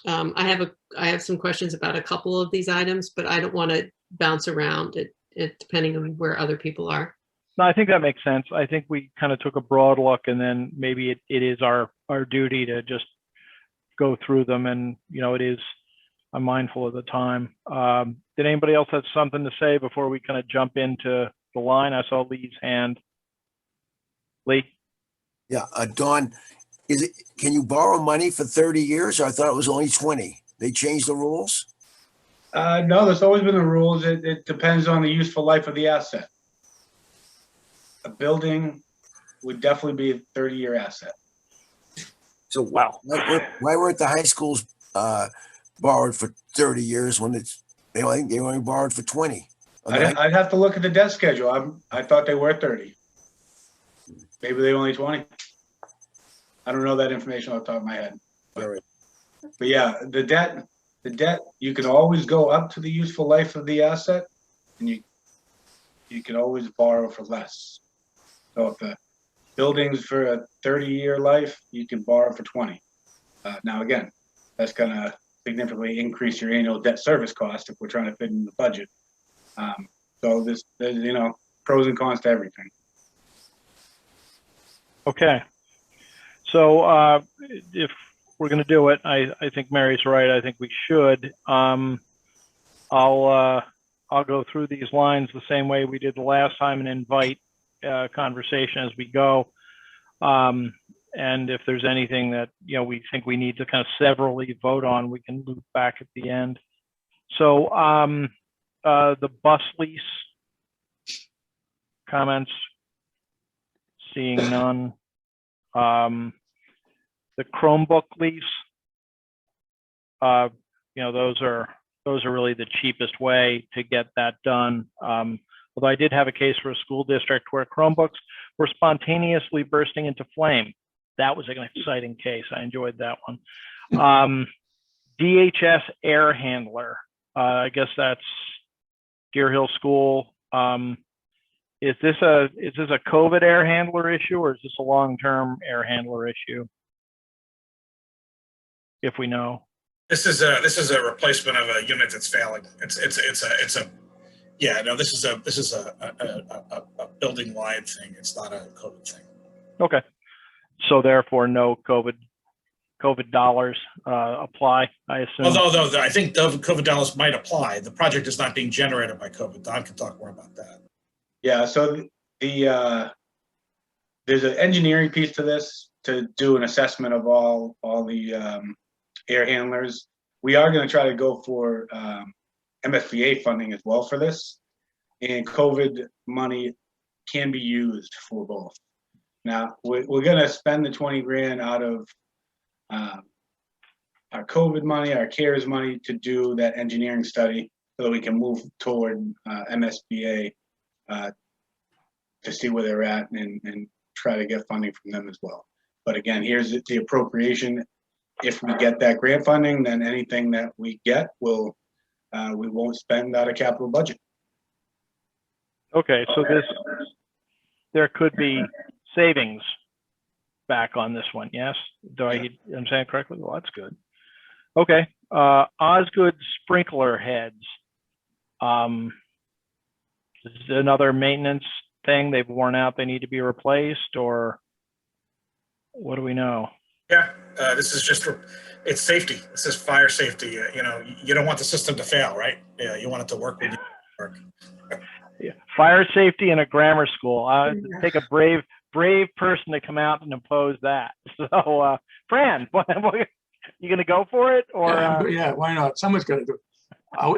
I have some questions about a couple of these items, but I don't want to bounce around it depending on where other people are. No, I think that makes sense. I think we kind of took a broad look, and then maybe it is our duty to just go through them. And, you know, I'm mindful of the time. Did anybody else have something to say before we kind of jump into the line? I saw Lee's hand. Lee? Yeah, Don, can you borrow money for 30 years? I thought it was only 20. They changed the rules? No, there's always been the rules. It depends on the useful life of the asset. A building would definitely be a 30-year asset. So wow, why weren't the high schools borrowed for 30 years when I think they only borrowed for 20? I'd have to look at the debt schedule. I thought they were 30. Maybe they only 20. I don't know that information off the top of my head. But yeah, the debt, you can always go up to the useful life of the asset, and you can always borrow for less. So if the building's for a 30-year life, you can borrow for 20. Now again, that's gonna significantly increase your annual debt service cost if we're trying to fit in the budget. So there's, you know, pros and cons to everything. Okay. So if we're going to do it, I think Mary's right. I think we should. I'll go through these lines the same way we did the last time and invite conversation as we go. And if there's anything that, you know, we think we need to kind of severally vote on, we can loop back at the end. So the bus lease comments, seeing none. The Chromebook lease, you know, those are really the cheapest way to get that done. Although I did have a case for a school district where Chromebooks were spontaneously bursting into flame. That was an exciting case. I enjoyed that one. DHS air handler. I guess that's Deer Hill School. Is this a COVID air handler issue, or is this a long-term air handler issue? If we know. This is a replacement of a unit that's failing. This is a building wide thing. It's not a COVID thing. Okay. So therefore, no COVID dollars apply, I assume. Although I think the COVID dollars might apply. The project is not being generated by COVID. Don can talk more about that. Yeah, so there's an engineering piece to this to do an assessment of all the air handlers. We are going to try to go for MSBA funding as well for this, and COVID money can be used for both. Now we're going to spend the 20 grand out of our COVID money, our CARES money, to do that engineering study so that we can move toward MSBA to see where they're at and try to get funding from them as well. But again, here's the appropriation. If we get that grant funding, then anything that we get we won't spend out of capital budget. Okay, so there could be savings back on this one, yes? Do I understand correctly? Well, that's good. Okay, Osgood sprinkler heads. This is another maintenance thing. They've worn out, they need to be replaced, or what do we know? Yeah, this is just, it's safety. This is fire safety. You don't want the system to fail, right? Yeah, you want it to work when you work. Yeah. Fire safety in a grammar school. Take a brave person to come out and impose that. So, Fran, you gonna go for it, or? Yeah, why not? Someone's gonna do it.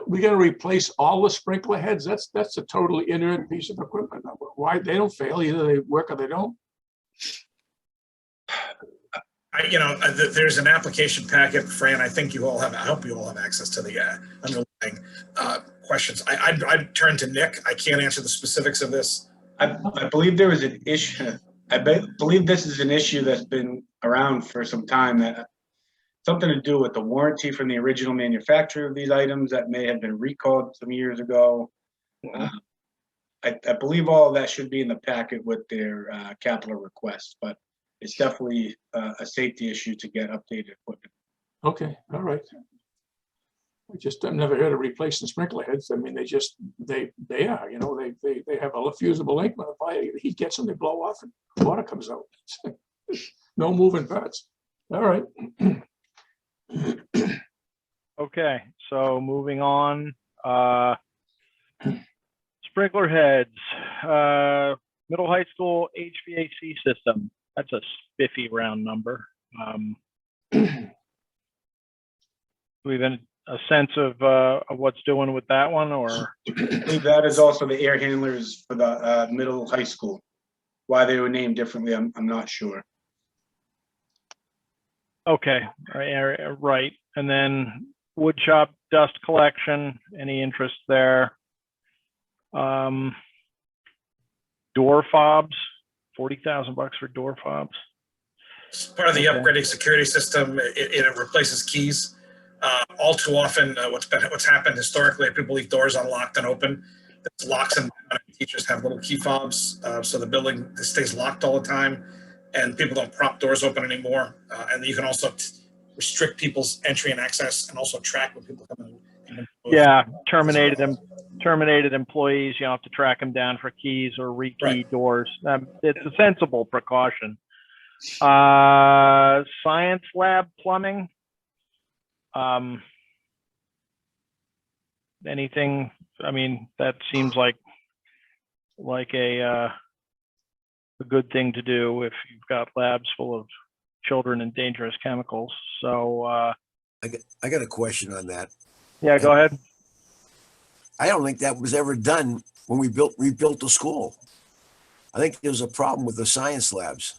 We gonna replace all the sprinkler heads? That's a totally inert piece of equipment. Why? They don't fail. Either they work or they don't. There's an application packet, Fran. I hope you all have access to the underlying questions. I'd turn to Nick. I can't answer the specifics of this. I believe there was an issue. I believe this is an issue that's been around for some time, that something to do with the warranty from the original manufacturer of these items that may have been recalled some years ago. I believe all of that should be in the packet with their capital request, but it's definitely a safety issue to get updated equipment. Okay, all right. I've never heard of replacing sprinkler heads. I mean, they are, they have a fusible link. When the fire heat gets them, they blow off and water comes out. No moving parts. All right. Okay, so moving on. Sprinkler heads, middle high school HVAC system. That's a spiffy round number. We've been a sense of what's doing with that one, or? I believe that is also the air handlers for the middle high school. Why they were named differently, I'm not sure. Okay, right. And then wood shop dust collection, any interest there? Door fobs, $40,000 for door fobs. It's part of the upgrading security system. It replaces keys. All too often, what's happened historically, people leave doors unlocked and open. There's locks, and teachers have little key fobs, so the building stays locked all the time, and people don't prop doors open anymore. And you can also restrict people's entry and access, and also track when people come in. Yeah, terminated employees. You don't have to track them down for keys or rekey doors. It's a sensible precaution. Science lab plumbing. Anything? I mean, that seems like a good thing to do if you've got labs full of children and dangerous chemicals. So I got a question on that. Yeah, go ahead. I don't think that was ever done when we rebuilt the school. I think there was a problem with the science labs.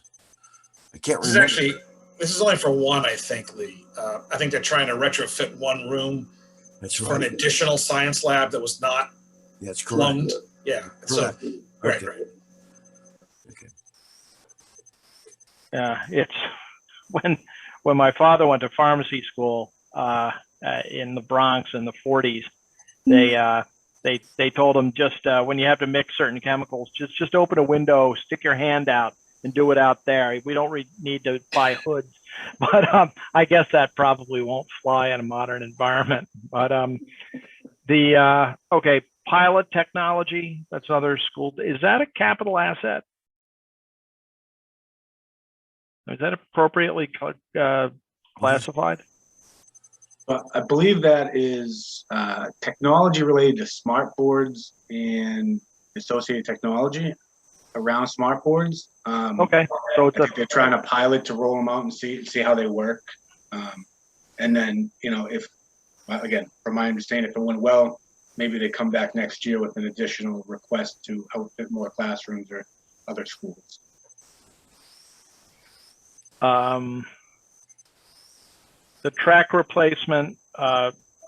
I can't remember. This is only for one, I think, Lee. I think they're trying to retrofit one room for an additional science lab that was not plumbed. Yeah. So, right. Okay. Yeah, it's when my father went to pharmacy school in the Bronx in the 40s, they told them just when you have to mix certain chemicals, just open a window, stick your hand out, and do it out there. We don't need to buy hoods, but I guess that probably won't fly in a modern environment. But okay, pilot technology, that's another school. Is that a capital asset? Is that appropriately classified? But I believe that is technology related to smart boards and associated technology around smart boards. Okay, so it's they're trying to pilot to roll them out and see how they work. And then, if, again, from my understanding, if it went well, maybe they come back next year with an additional request to outfit more classrooms or other schools. The track replacement,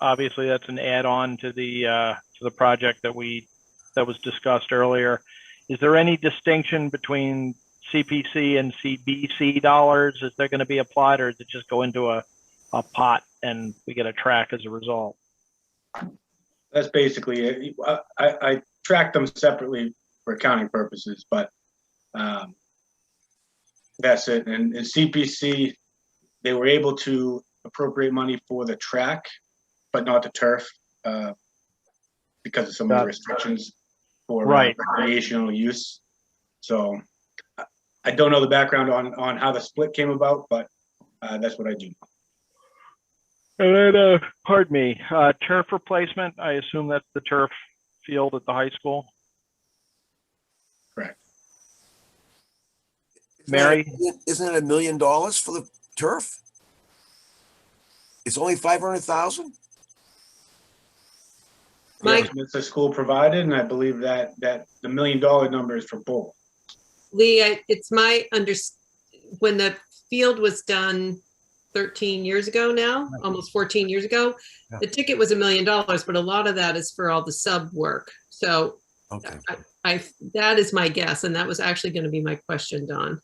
obviously that's an add-on to the project that was discussed earlier. Is there any distinction between CPC and CBC dollars? Is there going to be applied, or does it just go into a pot and we get a track as a result? That's basically it. I track them separately for accounting purposes, but that's it. And CPC, they were able to appropriate money for the track, but not the turf, because of some of the restrictions for recreational use. So I don't know the background on how the split came about, but that's what I do. And then, pardon me, turf replacement, I assume that's the turf field at the high school? Correct. Mary? Isn't it $1 million for the turf? It's only 500,000? Yes, it's a school provided, and I believe that the $1 million number is for both. Lee, it's my when the field was done 13 years ago now, almost 14 years ago, the ticket was $1 million, but a lot of that is for all the sub work. So okay. that is my guess, and that was actually going to be my question, Don.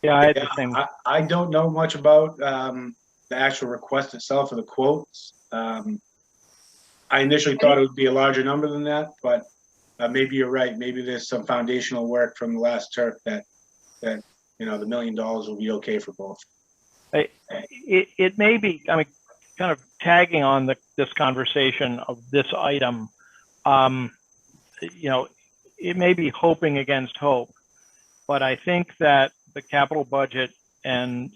Yeah, I had the same. I don't know much about the actual request itself or the quotes. I initially thought it would be a larger number than that, but maybe you're right. Maybe there's some foundational work from the last turf that the $1 million will be okay for both. It may be, I mean, kind of tagging on this conversation of this item, it may be hoping against hope, but I think that the capital budget and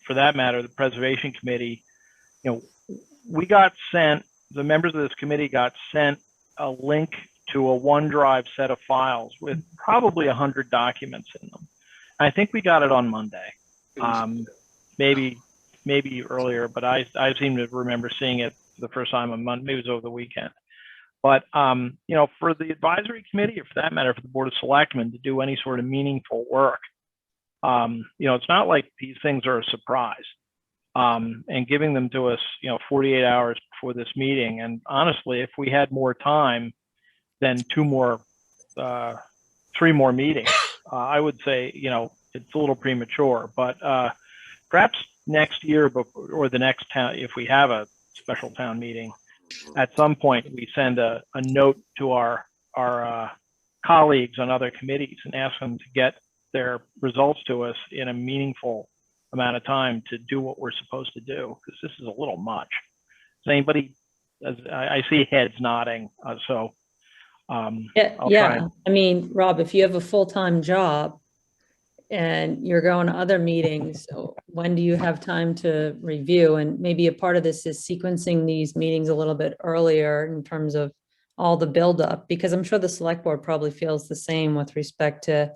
for that matter, the preservation committee, we got sent, the members of this committee got sent a link to a OneDrive set of files with probably 100 documents in them. I think we got it on Monday, maybe earlier, but I seem to remember seeing it for the first time on Monday. Maybe it was over the weekend. But for the advisory committee, or for that matter, for the board of selectmen to do any sort of meaningful work, it's not like these things are a surprise. And giving them to us, 48 hours before this meeting. And honestly, if we had more time than 3 more meetings, I would say, it's a little premature, but perhaps next year or the next town, if we have a special town meeting, at some point we send a note to our colleagues on other committees and ask them to get their results to us in a meaningful amount of time to do what we're supposed to do, because this is a little much. Does anybody, I see heads nodding, so yeah. I mean, Rob, if you have a full-time job and you're going to other meetings, when do you have time to review? And maybe a part of this is sequencing these meetings a little bit earlier in terms of all the buildup, because I'm sure the select board probably feels the same with respect to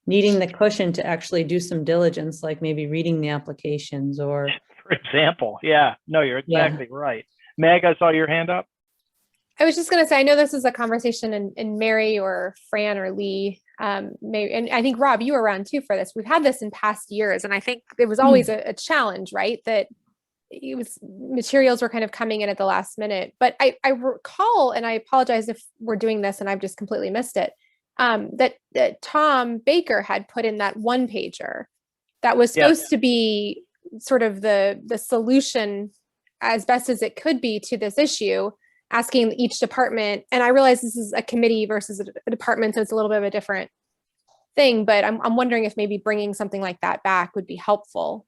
needing the cushion to actually do some diligence, like maybe reading the applications or. For example, yeah, no, you're exactly right. Meg, I saw your hand up. I was just going to say, I know this is a conversation and Mary or Fran or Lee, maybe, and I think Rob, you were around too for this. We've had this in past years, and I think it was always a challenge, right? That it was materials were kind of coming in at the last minute. But I recall, and I apologize if we're doing this and I've just completely missed it, that Tom Baker had put in that one pager that was supposed to be sort of the solution as best as it could be to this issue. asking each department, and I realize this is a committee versus a department, so it's a little bit of a different thing, but I'm wondering if maybe bringing something like that back would be helpful.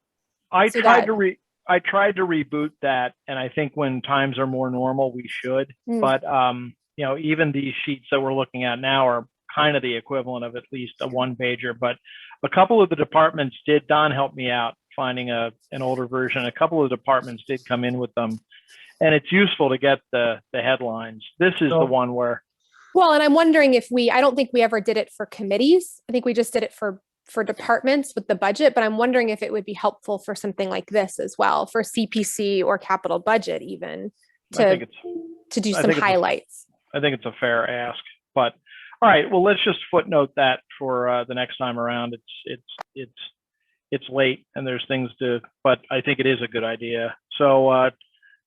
I So tried that- to I tried to reboot that, and I think when times are more normal, we should. Mm. But you know, even these sheets that we're looking at now are kind of the equivalent of at least a one pager. But a couple of the departments did. Don helped me out finding an older version. A couple of departments did come in with them, and it's useful to get the headlines. This is the one where. Well, and I'm wondering if I don't think we ever did it for committees. I think we just did it for departments with the budget, but I'm wondering if it would be helpful for something like this as well, for CPC or capital budget even, to do some highlights. I think it's a fair ask, but all right, well, let's just footnote that for the next time around. It's late and there's things but I think it is a good idea. So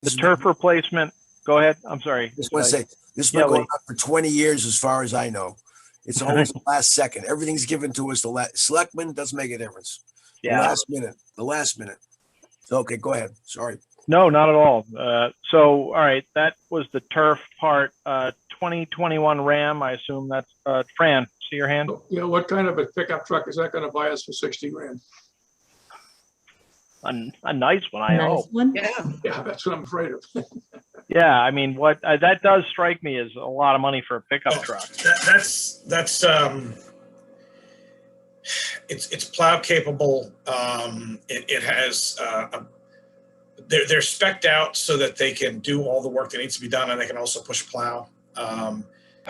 the turf replacement, go ahead. I'm sorry. Just want to say, this has been going on for 20 years as far as I know. It's always the last second. Everything's given to us. The selectman doesn't make a difference. Yeah. The last minute. So, okay, go ahead. Sorry. No, not at all. So, all right, that was the turf part. 2021 Ram, I assume that's Fran. See your hand? Yeah, what kind of a pickup truck is that going to buy us for 60 grand? A nice one, I hope. Yeah, that's what I'm afraid of. Yeah, I mean, what that does strike me as a lot of money for a pickup truck. That's it's plow capable. It has they're spec'd out so that they can do all the work that needs to be done, and they can also push plow. I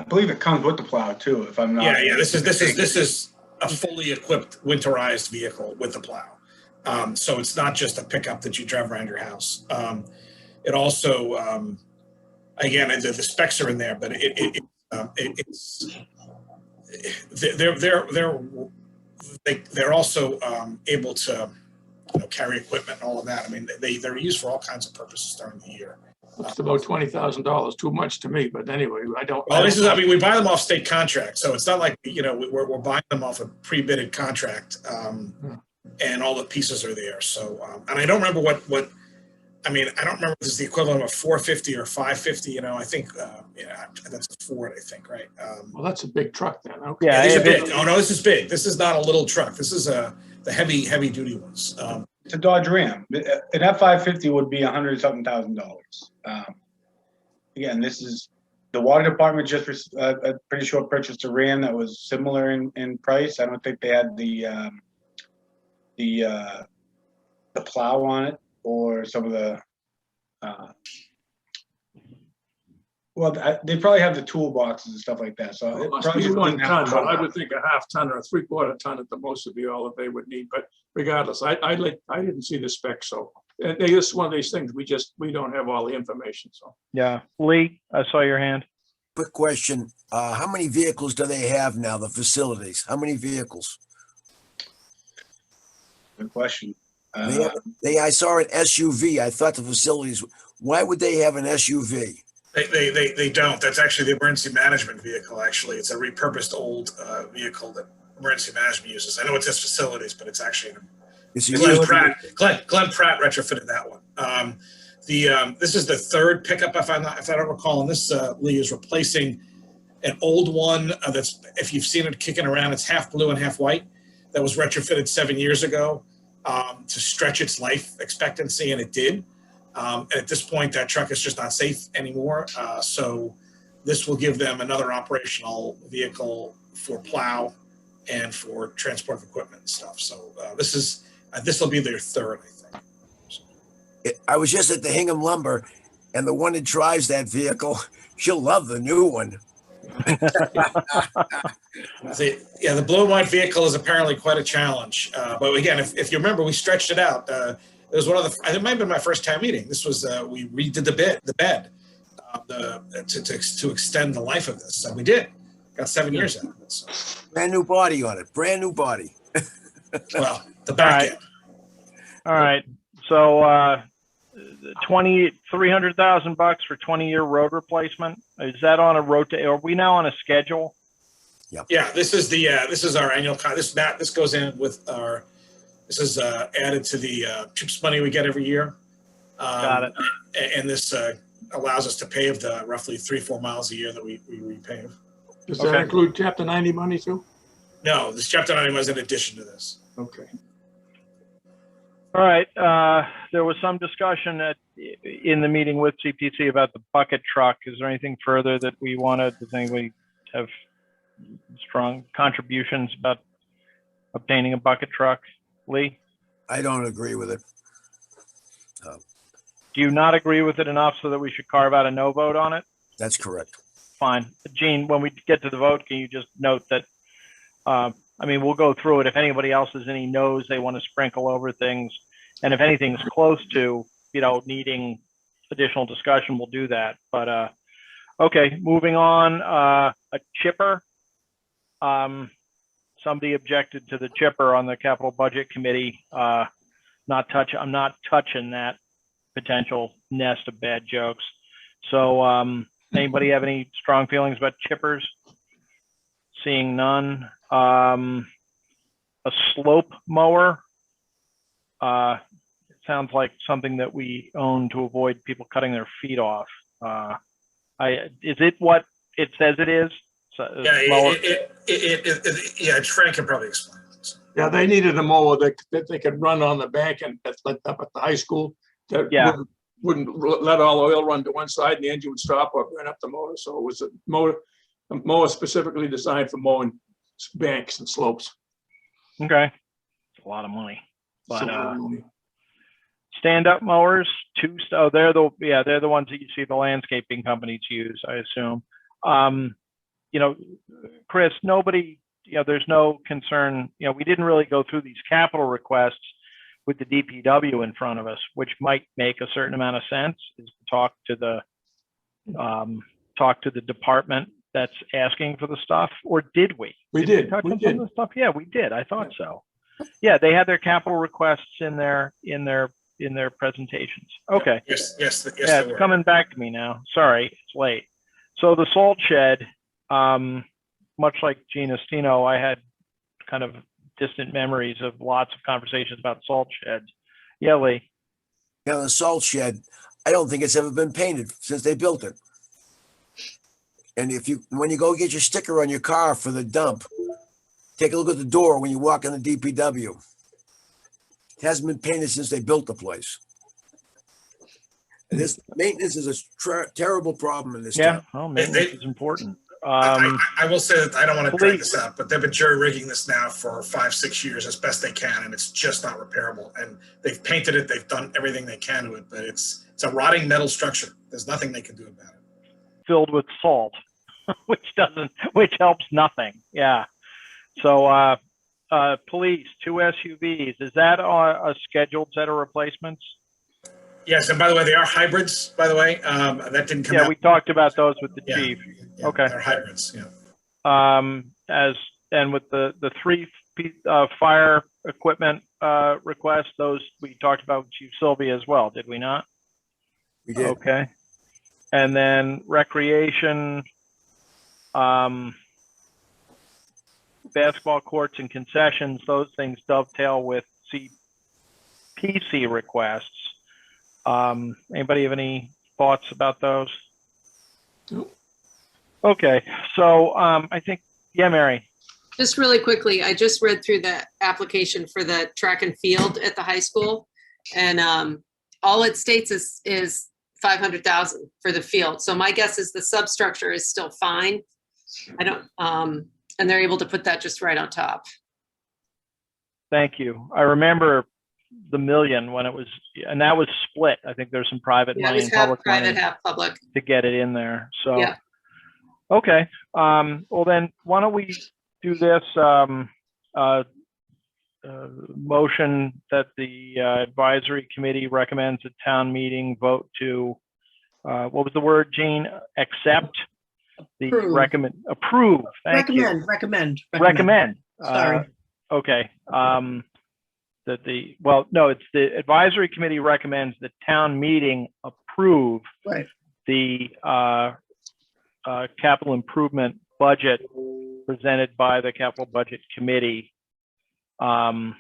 believe it comes with the plow too, if I'm not. Yeah. This is a fully equipped winterized vehicle with the plow. So it's not just a pickup that you drive around your house. It also, again, the specs are in there, but they're also able to carry equipment and all of that. I mean, they're used for all kinds of purposes during the year. It's about $20,000, too much to me, but anyway, I don't. Well, I mean, we buy them off state contract, so it's not like, we're buying them off a pre-bidded contract, and all the pieces are there. So, and I don't remember I don't remember if this is the equivalent of a 450 or 550, I think, that's a Ford, I think, right? Well, that's a big truck then. Okay. Yeah, these are big. Oh, no, this is big. This is not a little truck. This is the heavy duty ones. It's a Dodge Ram. An F-550 would be $100,000. Again, this is the water department just pretty sure purchased a Ram that was similar in price. I don't think they had the plow on it or some of the they probably have the toolboxes and stuff like that. So It it must probably be 1 didn't have ton, but I plow. would think a half ton or a 3/4 ton at the most would be all that they would need. But regardless, I didn't see the specs, so it's one of these things we don't have all the information. So Yeah, Lee, I saw your hand. Quick question. How many vehicles do they have now, the facilities? How many vehicles? Good question. I saw an SUV. I thought the facilities, why would they have an SUV? They don't. That's actually the emergency management vehicle, actually. It's a repurposed old vehicle that emergency management uses. I know it says facilities, but it's actually Glenn Pratt retrofitted that one. This is the third pickup, if I don't recall, and this, Lee, is replacing an old one that's, if you've seen it kicking around, it's half blue and half white, that was retrofitted 7 years ago to stretch its life expectancy, and it did. And at this point, that truck is just not safe anymore. So this will give them another operational vehicle for plow and for transport of equipment and stuff. So this will be their third, I think. I was just at the Hingham Lumber, and the one that drives that vehicle, she'll love the new one. The blue and white vehicle is apparently quite a challenge. But again, if you remember, we stretched it out. It was it might have been my first town meeting. This was, we redid the bed to extend the life of this. And we did. Got 7 years out of it. So. Brand new body on it. Brand new body. Well, the back end. All right. So $300,000 for 20-year road replacement. Is that on a are we now on a schedule? Yep. Yeah, this is our annual this goes in with our, this is added to the CHIPS money we get every year. Got it. And this allows us to pave the roughly 3-4 miles a year that we repave. Does that Okay. include chapter 90 money too? No, this chapter 90 was in addition to this. Okay. All right, there was some discussion in the meeting with CPC about the bucket truck. Is there anything further that we wanted? Does anybody have strong contributions about obtaining a bucket truck? Lee, I don't agree with it. do you not agree with it enough so that we should carve out a no vote on it? That's correct. Fine. Gene, when we get to the vote, can you just note that, I mean, we'll go through it. If anybody else has any no's they want to sprinkle over things, and if anything's close to, needing additional discussion, we'll do that. But, okay, moving on, a chipper. Somebody objected to the chipper on the capital budget committee. I'm not touching that potential nest of bad jokes. So, anybody have any strong feelings about chippers? Seeing none. A slope mower. It sounds like something that we own to avoid people cutting their feet off. Is it what it says it is? So, Yeah, Frank can probably explain it. Yeah, they needed a mower that they could run on the bank and that's up at the high school. That Yeah. wouldn't let all the oil run to one side and the engine would stop or burn up the motor. So it was a mower specifically designed for mowing banks and slopes. Okay. It's a lot of money. But So, stand-up mowers, they're the ones that you see the landscaping companies use, I assume. Chris, nobody, there's no concern, we didn't really go through these capital requests with the DPW in front of us, which might make a certain amount of sense, is to talk to the department that's asking for the stuff. Or did we? We did. touch We on some did. of the stuff? Yeah, we did. I thought so. Yeah, they had their capital requests in their presentations. Okay. Yes, Yeah, they it's were. coming back to me now. Sorry, it's late. So the salt shed, much like Gene Estino, I had kind of distant memories of lots of conversations about salt sheds. Yeah, Lee. The salt shed, I don't think it's ever been painted since they built it. And when you go get your sticker on your car for the dump, take a look at the door when you walk in the DPW. It hasn't been painted since they built the place. And this maintenance is a terrible problem in this Yeah, town. well, maintenance is important. I will say that I don't want to drag Please. this out, but they've been jury rigging this now for 5-6 years as best they can, and it's just not repairable. And they've painted it, they've done everything they can to it, but it's a rotting metal structure. There's nothing they can do about it. Filled with salt, which helps nothing. Yeah. So police, 2 SUVs, is that a scheduled set of replacements? Yes, and by the way, they are hybrids, by the way. That didn't come out. Yeah, we talked about those with the Yeah. chief. Yeah, Okay. they're hybrids, yeah. And with the 3 fire equipment requests, those we talked about with Chief Sylvia as well, did we not? We did. Okay. And then recreation, basketball courts and concessions, those things dovetail with CPC requests. Anybody have any thoughts about those? Nope. Okay, so I think, yeah, Mary. Just really quickly, I just read through the application for the track and field at the high school. And all it states is 500,000 for the field. So my guess is the substructure is still fine. And they're able to put that just right on top. Thank you. I remember the million when it was, and that was split. I think there's some private Yeah, it money was and half public private, money half public. to get it in there. So, Yeah. okay. Well then, why don't we do this motion that the advisory committee recommends a town meeting vote to, what was the word, Gene? Accept the Approve. approve. Thank you. Recommend. Sorry. Okay. It's the advisory committee recommends the town meeting approve Right. the capital improvement budget presented by the capital budget committee. And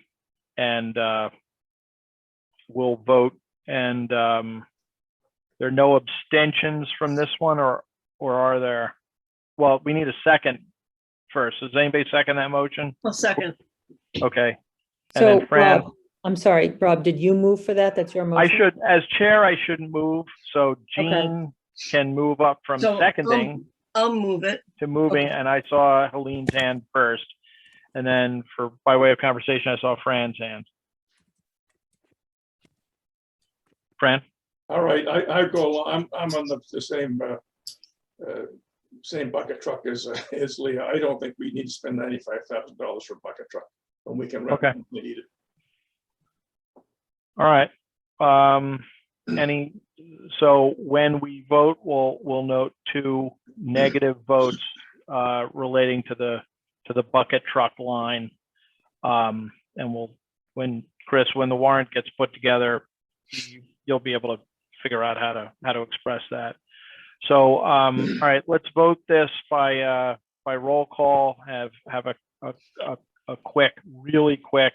we'll vote, and There are no abstentions from this one, or are there? Well, we need a second first. Does anybody second that motion? Well, second. Okay. And So then Fran, Rob, I'm sorry, Rob, did you move for that? That's your I motion? should, as chair, I shouldn't move. So Okay. Jean can move up from So, seconding I'll move it. to moving, okay. and I saw Helene's hand first. And then by way of conversation, I saw Fran's hand. Fran? All right, I go along, I'm on the same bucket truck as Leah. I don't think we need to spend $95,000 for a bucket truck when we can rent Okay. it when we need it. All right. So when we vote, we'll note 2 negative votes relating to the bucket truck line. And when the warrant gets put together, you'll be able to figure out how to express that. So all right, let's vote this by roll call. Have a quick, really quick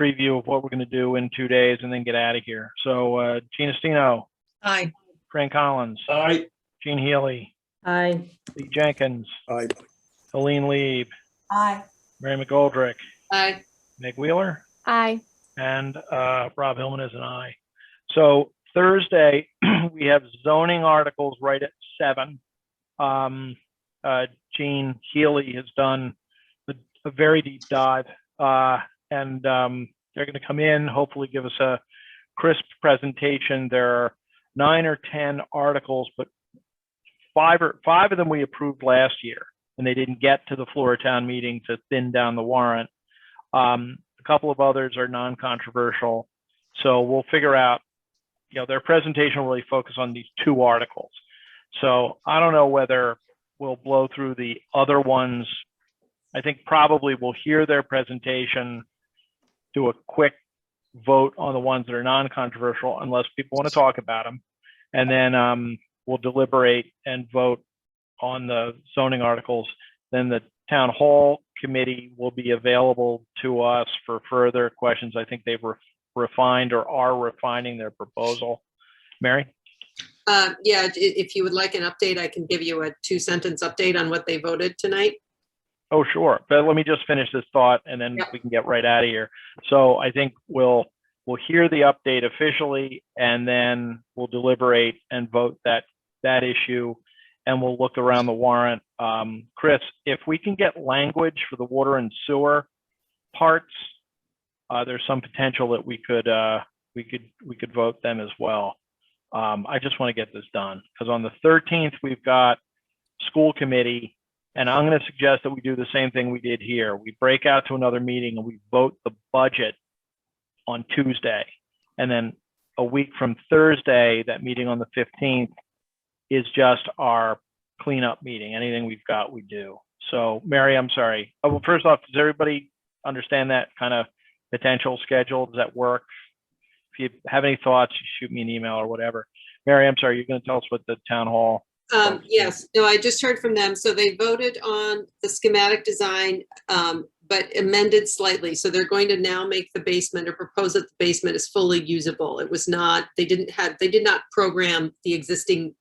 preview of what we're going to do in 2 days, and then get out of here. So Gina Stino, Aye. Fran Collins, Aye. Jean Healy, Aye. Lee Jenkins, Aye. Helene Lieb, Aye. Mary McGoldrick, Aye. Meg Wheeler, Aye. and Rob Hillman is an aye. So Thursday, we have zoning articles right at 7. Jean Healy has done a very deep dive, and they're going to come in, hopefully give us a crisp presentation. There are 9 or 10 articles, but five of them we approved last year, and they didn't get to the floor of town meeting to thin down the warrant. A couple of others are non-controversial, so we'll figure out. Their presentation will really focus on these 2 articles. So I don't know whether we'll blow through the other ones. I think probably we'll hear their presentation, do a quick vote on the ones that are non-controversial, unless people want to talk about them. And then we'll deliberate and vote on the zoning articles. Then the town hall committee will be available to us for further questions. I think they've refined or are refining their proposal. Mary? Yeah, if you would like an update, I can give you a 2-sentence update on what they voted tonight. Oh, sure. But let me just finish this thought, and then we can get right out of here. So I think we'll hear the update officially, and then we'll deliberate and vote that issue, and we'll look around the warrant. Chris, if we can get language for the water and sewer parts, there's some potential that we could vote them as well. I just want to get this done, because on the 13th we've got school committee, and I'm going to suggest that we do the same thing we did here. We break out to another meeting and we vote the budget on Tuesday, and then a week from Thursday, that meeting on the 15th is just our cleanup meeting. Anything we've got, we do. So Mary, I'm sorry. Oh, well, first off, does everybody understand that kind of potential schedule? Does that work? If you have any thoughts, shoot me an email or whatever. Mary, I'm sorry, you're going to tell us what the town hall. Yes, no, I just heard from them. So they voted on the schematic design, but amended slightly. So they're going to now make the basement, or propose that the basement is fully usable. It was not, they did not program the existing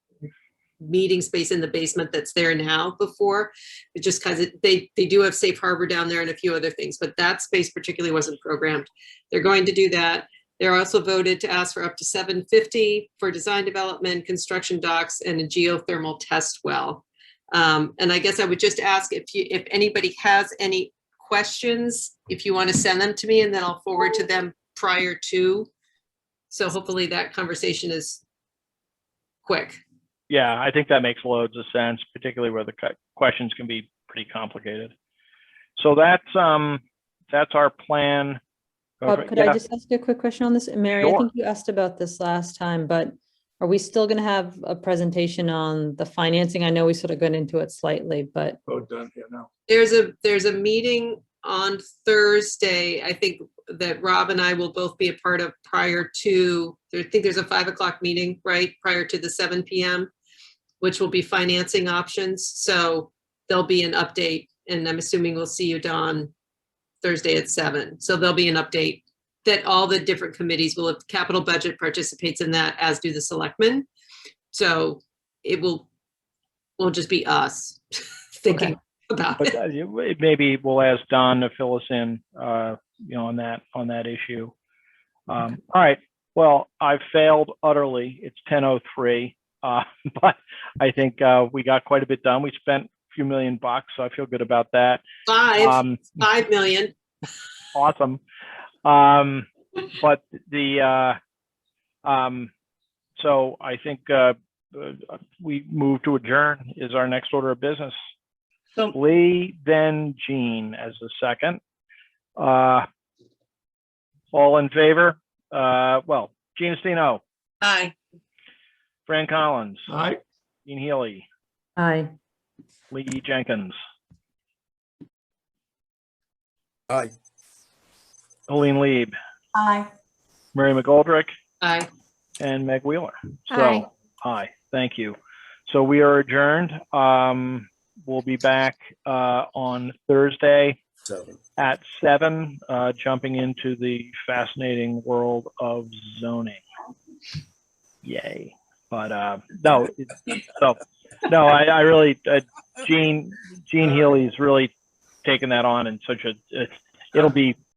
meeting space in the basement that's there now before. It just because they do have safe harbor down there and a few other things, but that space particularly wasn't programmed. They're going to do that. They're also voted to ask for up to $750 for design development, construction docks, and a geothermal test well. And I guess I would just ask if anybody has any questions, if you want to send them to me, and then I'll forward to them prior to. So hopefully that conversation is quick. Yeah, I think that makes loads of sense, particularly where the questions can be pretty complicated. So that's our plan. Bob, could I just ask you a quick question on this? Mary, I Sure. think you asked about this last time, but are we still going to have a presentation on the financing? I know we sort of got into it slightly, but. Oh, done here now. There's a meeting on Thursday, I think, that Rob and I will both be a part of prior to, I think there's a 5 o'clock meeting, right? Prior to the 7 p.m., which will be financing options. So there'll be an update, and I'm assuming we'll see you, Dawn, Thursday at 7. So there'll be an update that all the different committees will have. Capital budget participates in that, as do the selectmen. So it won't just be us thinking about But it. maybe we'll ask Don to fill us in, on that issue. All right. Well, I've failed utterly. It's 10:03, but I think we got quite a bit done. We spent a few $1 million, so I feel good about that. 5 million. Awesome. But so I think we move to adjourn is our next order of business. So Lee, then Jean as the second. All in favor? Well, Gina Stino, aye. Fran Collins, All right, Jean Healy, Aye. Lee Jenkins, Aye. Helene Lieb, Aye. Mary McGoldrick, Aye. and Meg Wheeler. Aye. So, aye, thank you. So we are adjourned. We'll be back on Thursday 7. at 7, jumping into the fascinating world of zoning. Yay. But no, I really, Gene Healy's really taken that on in such it'll be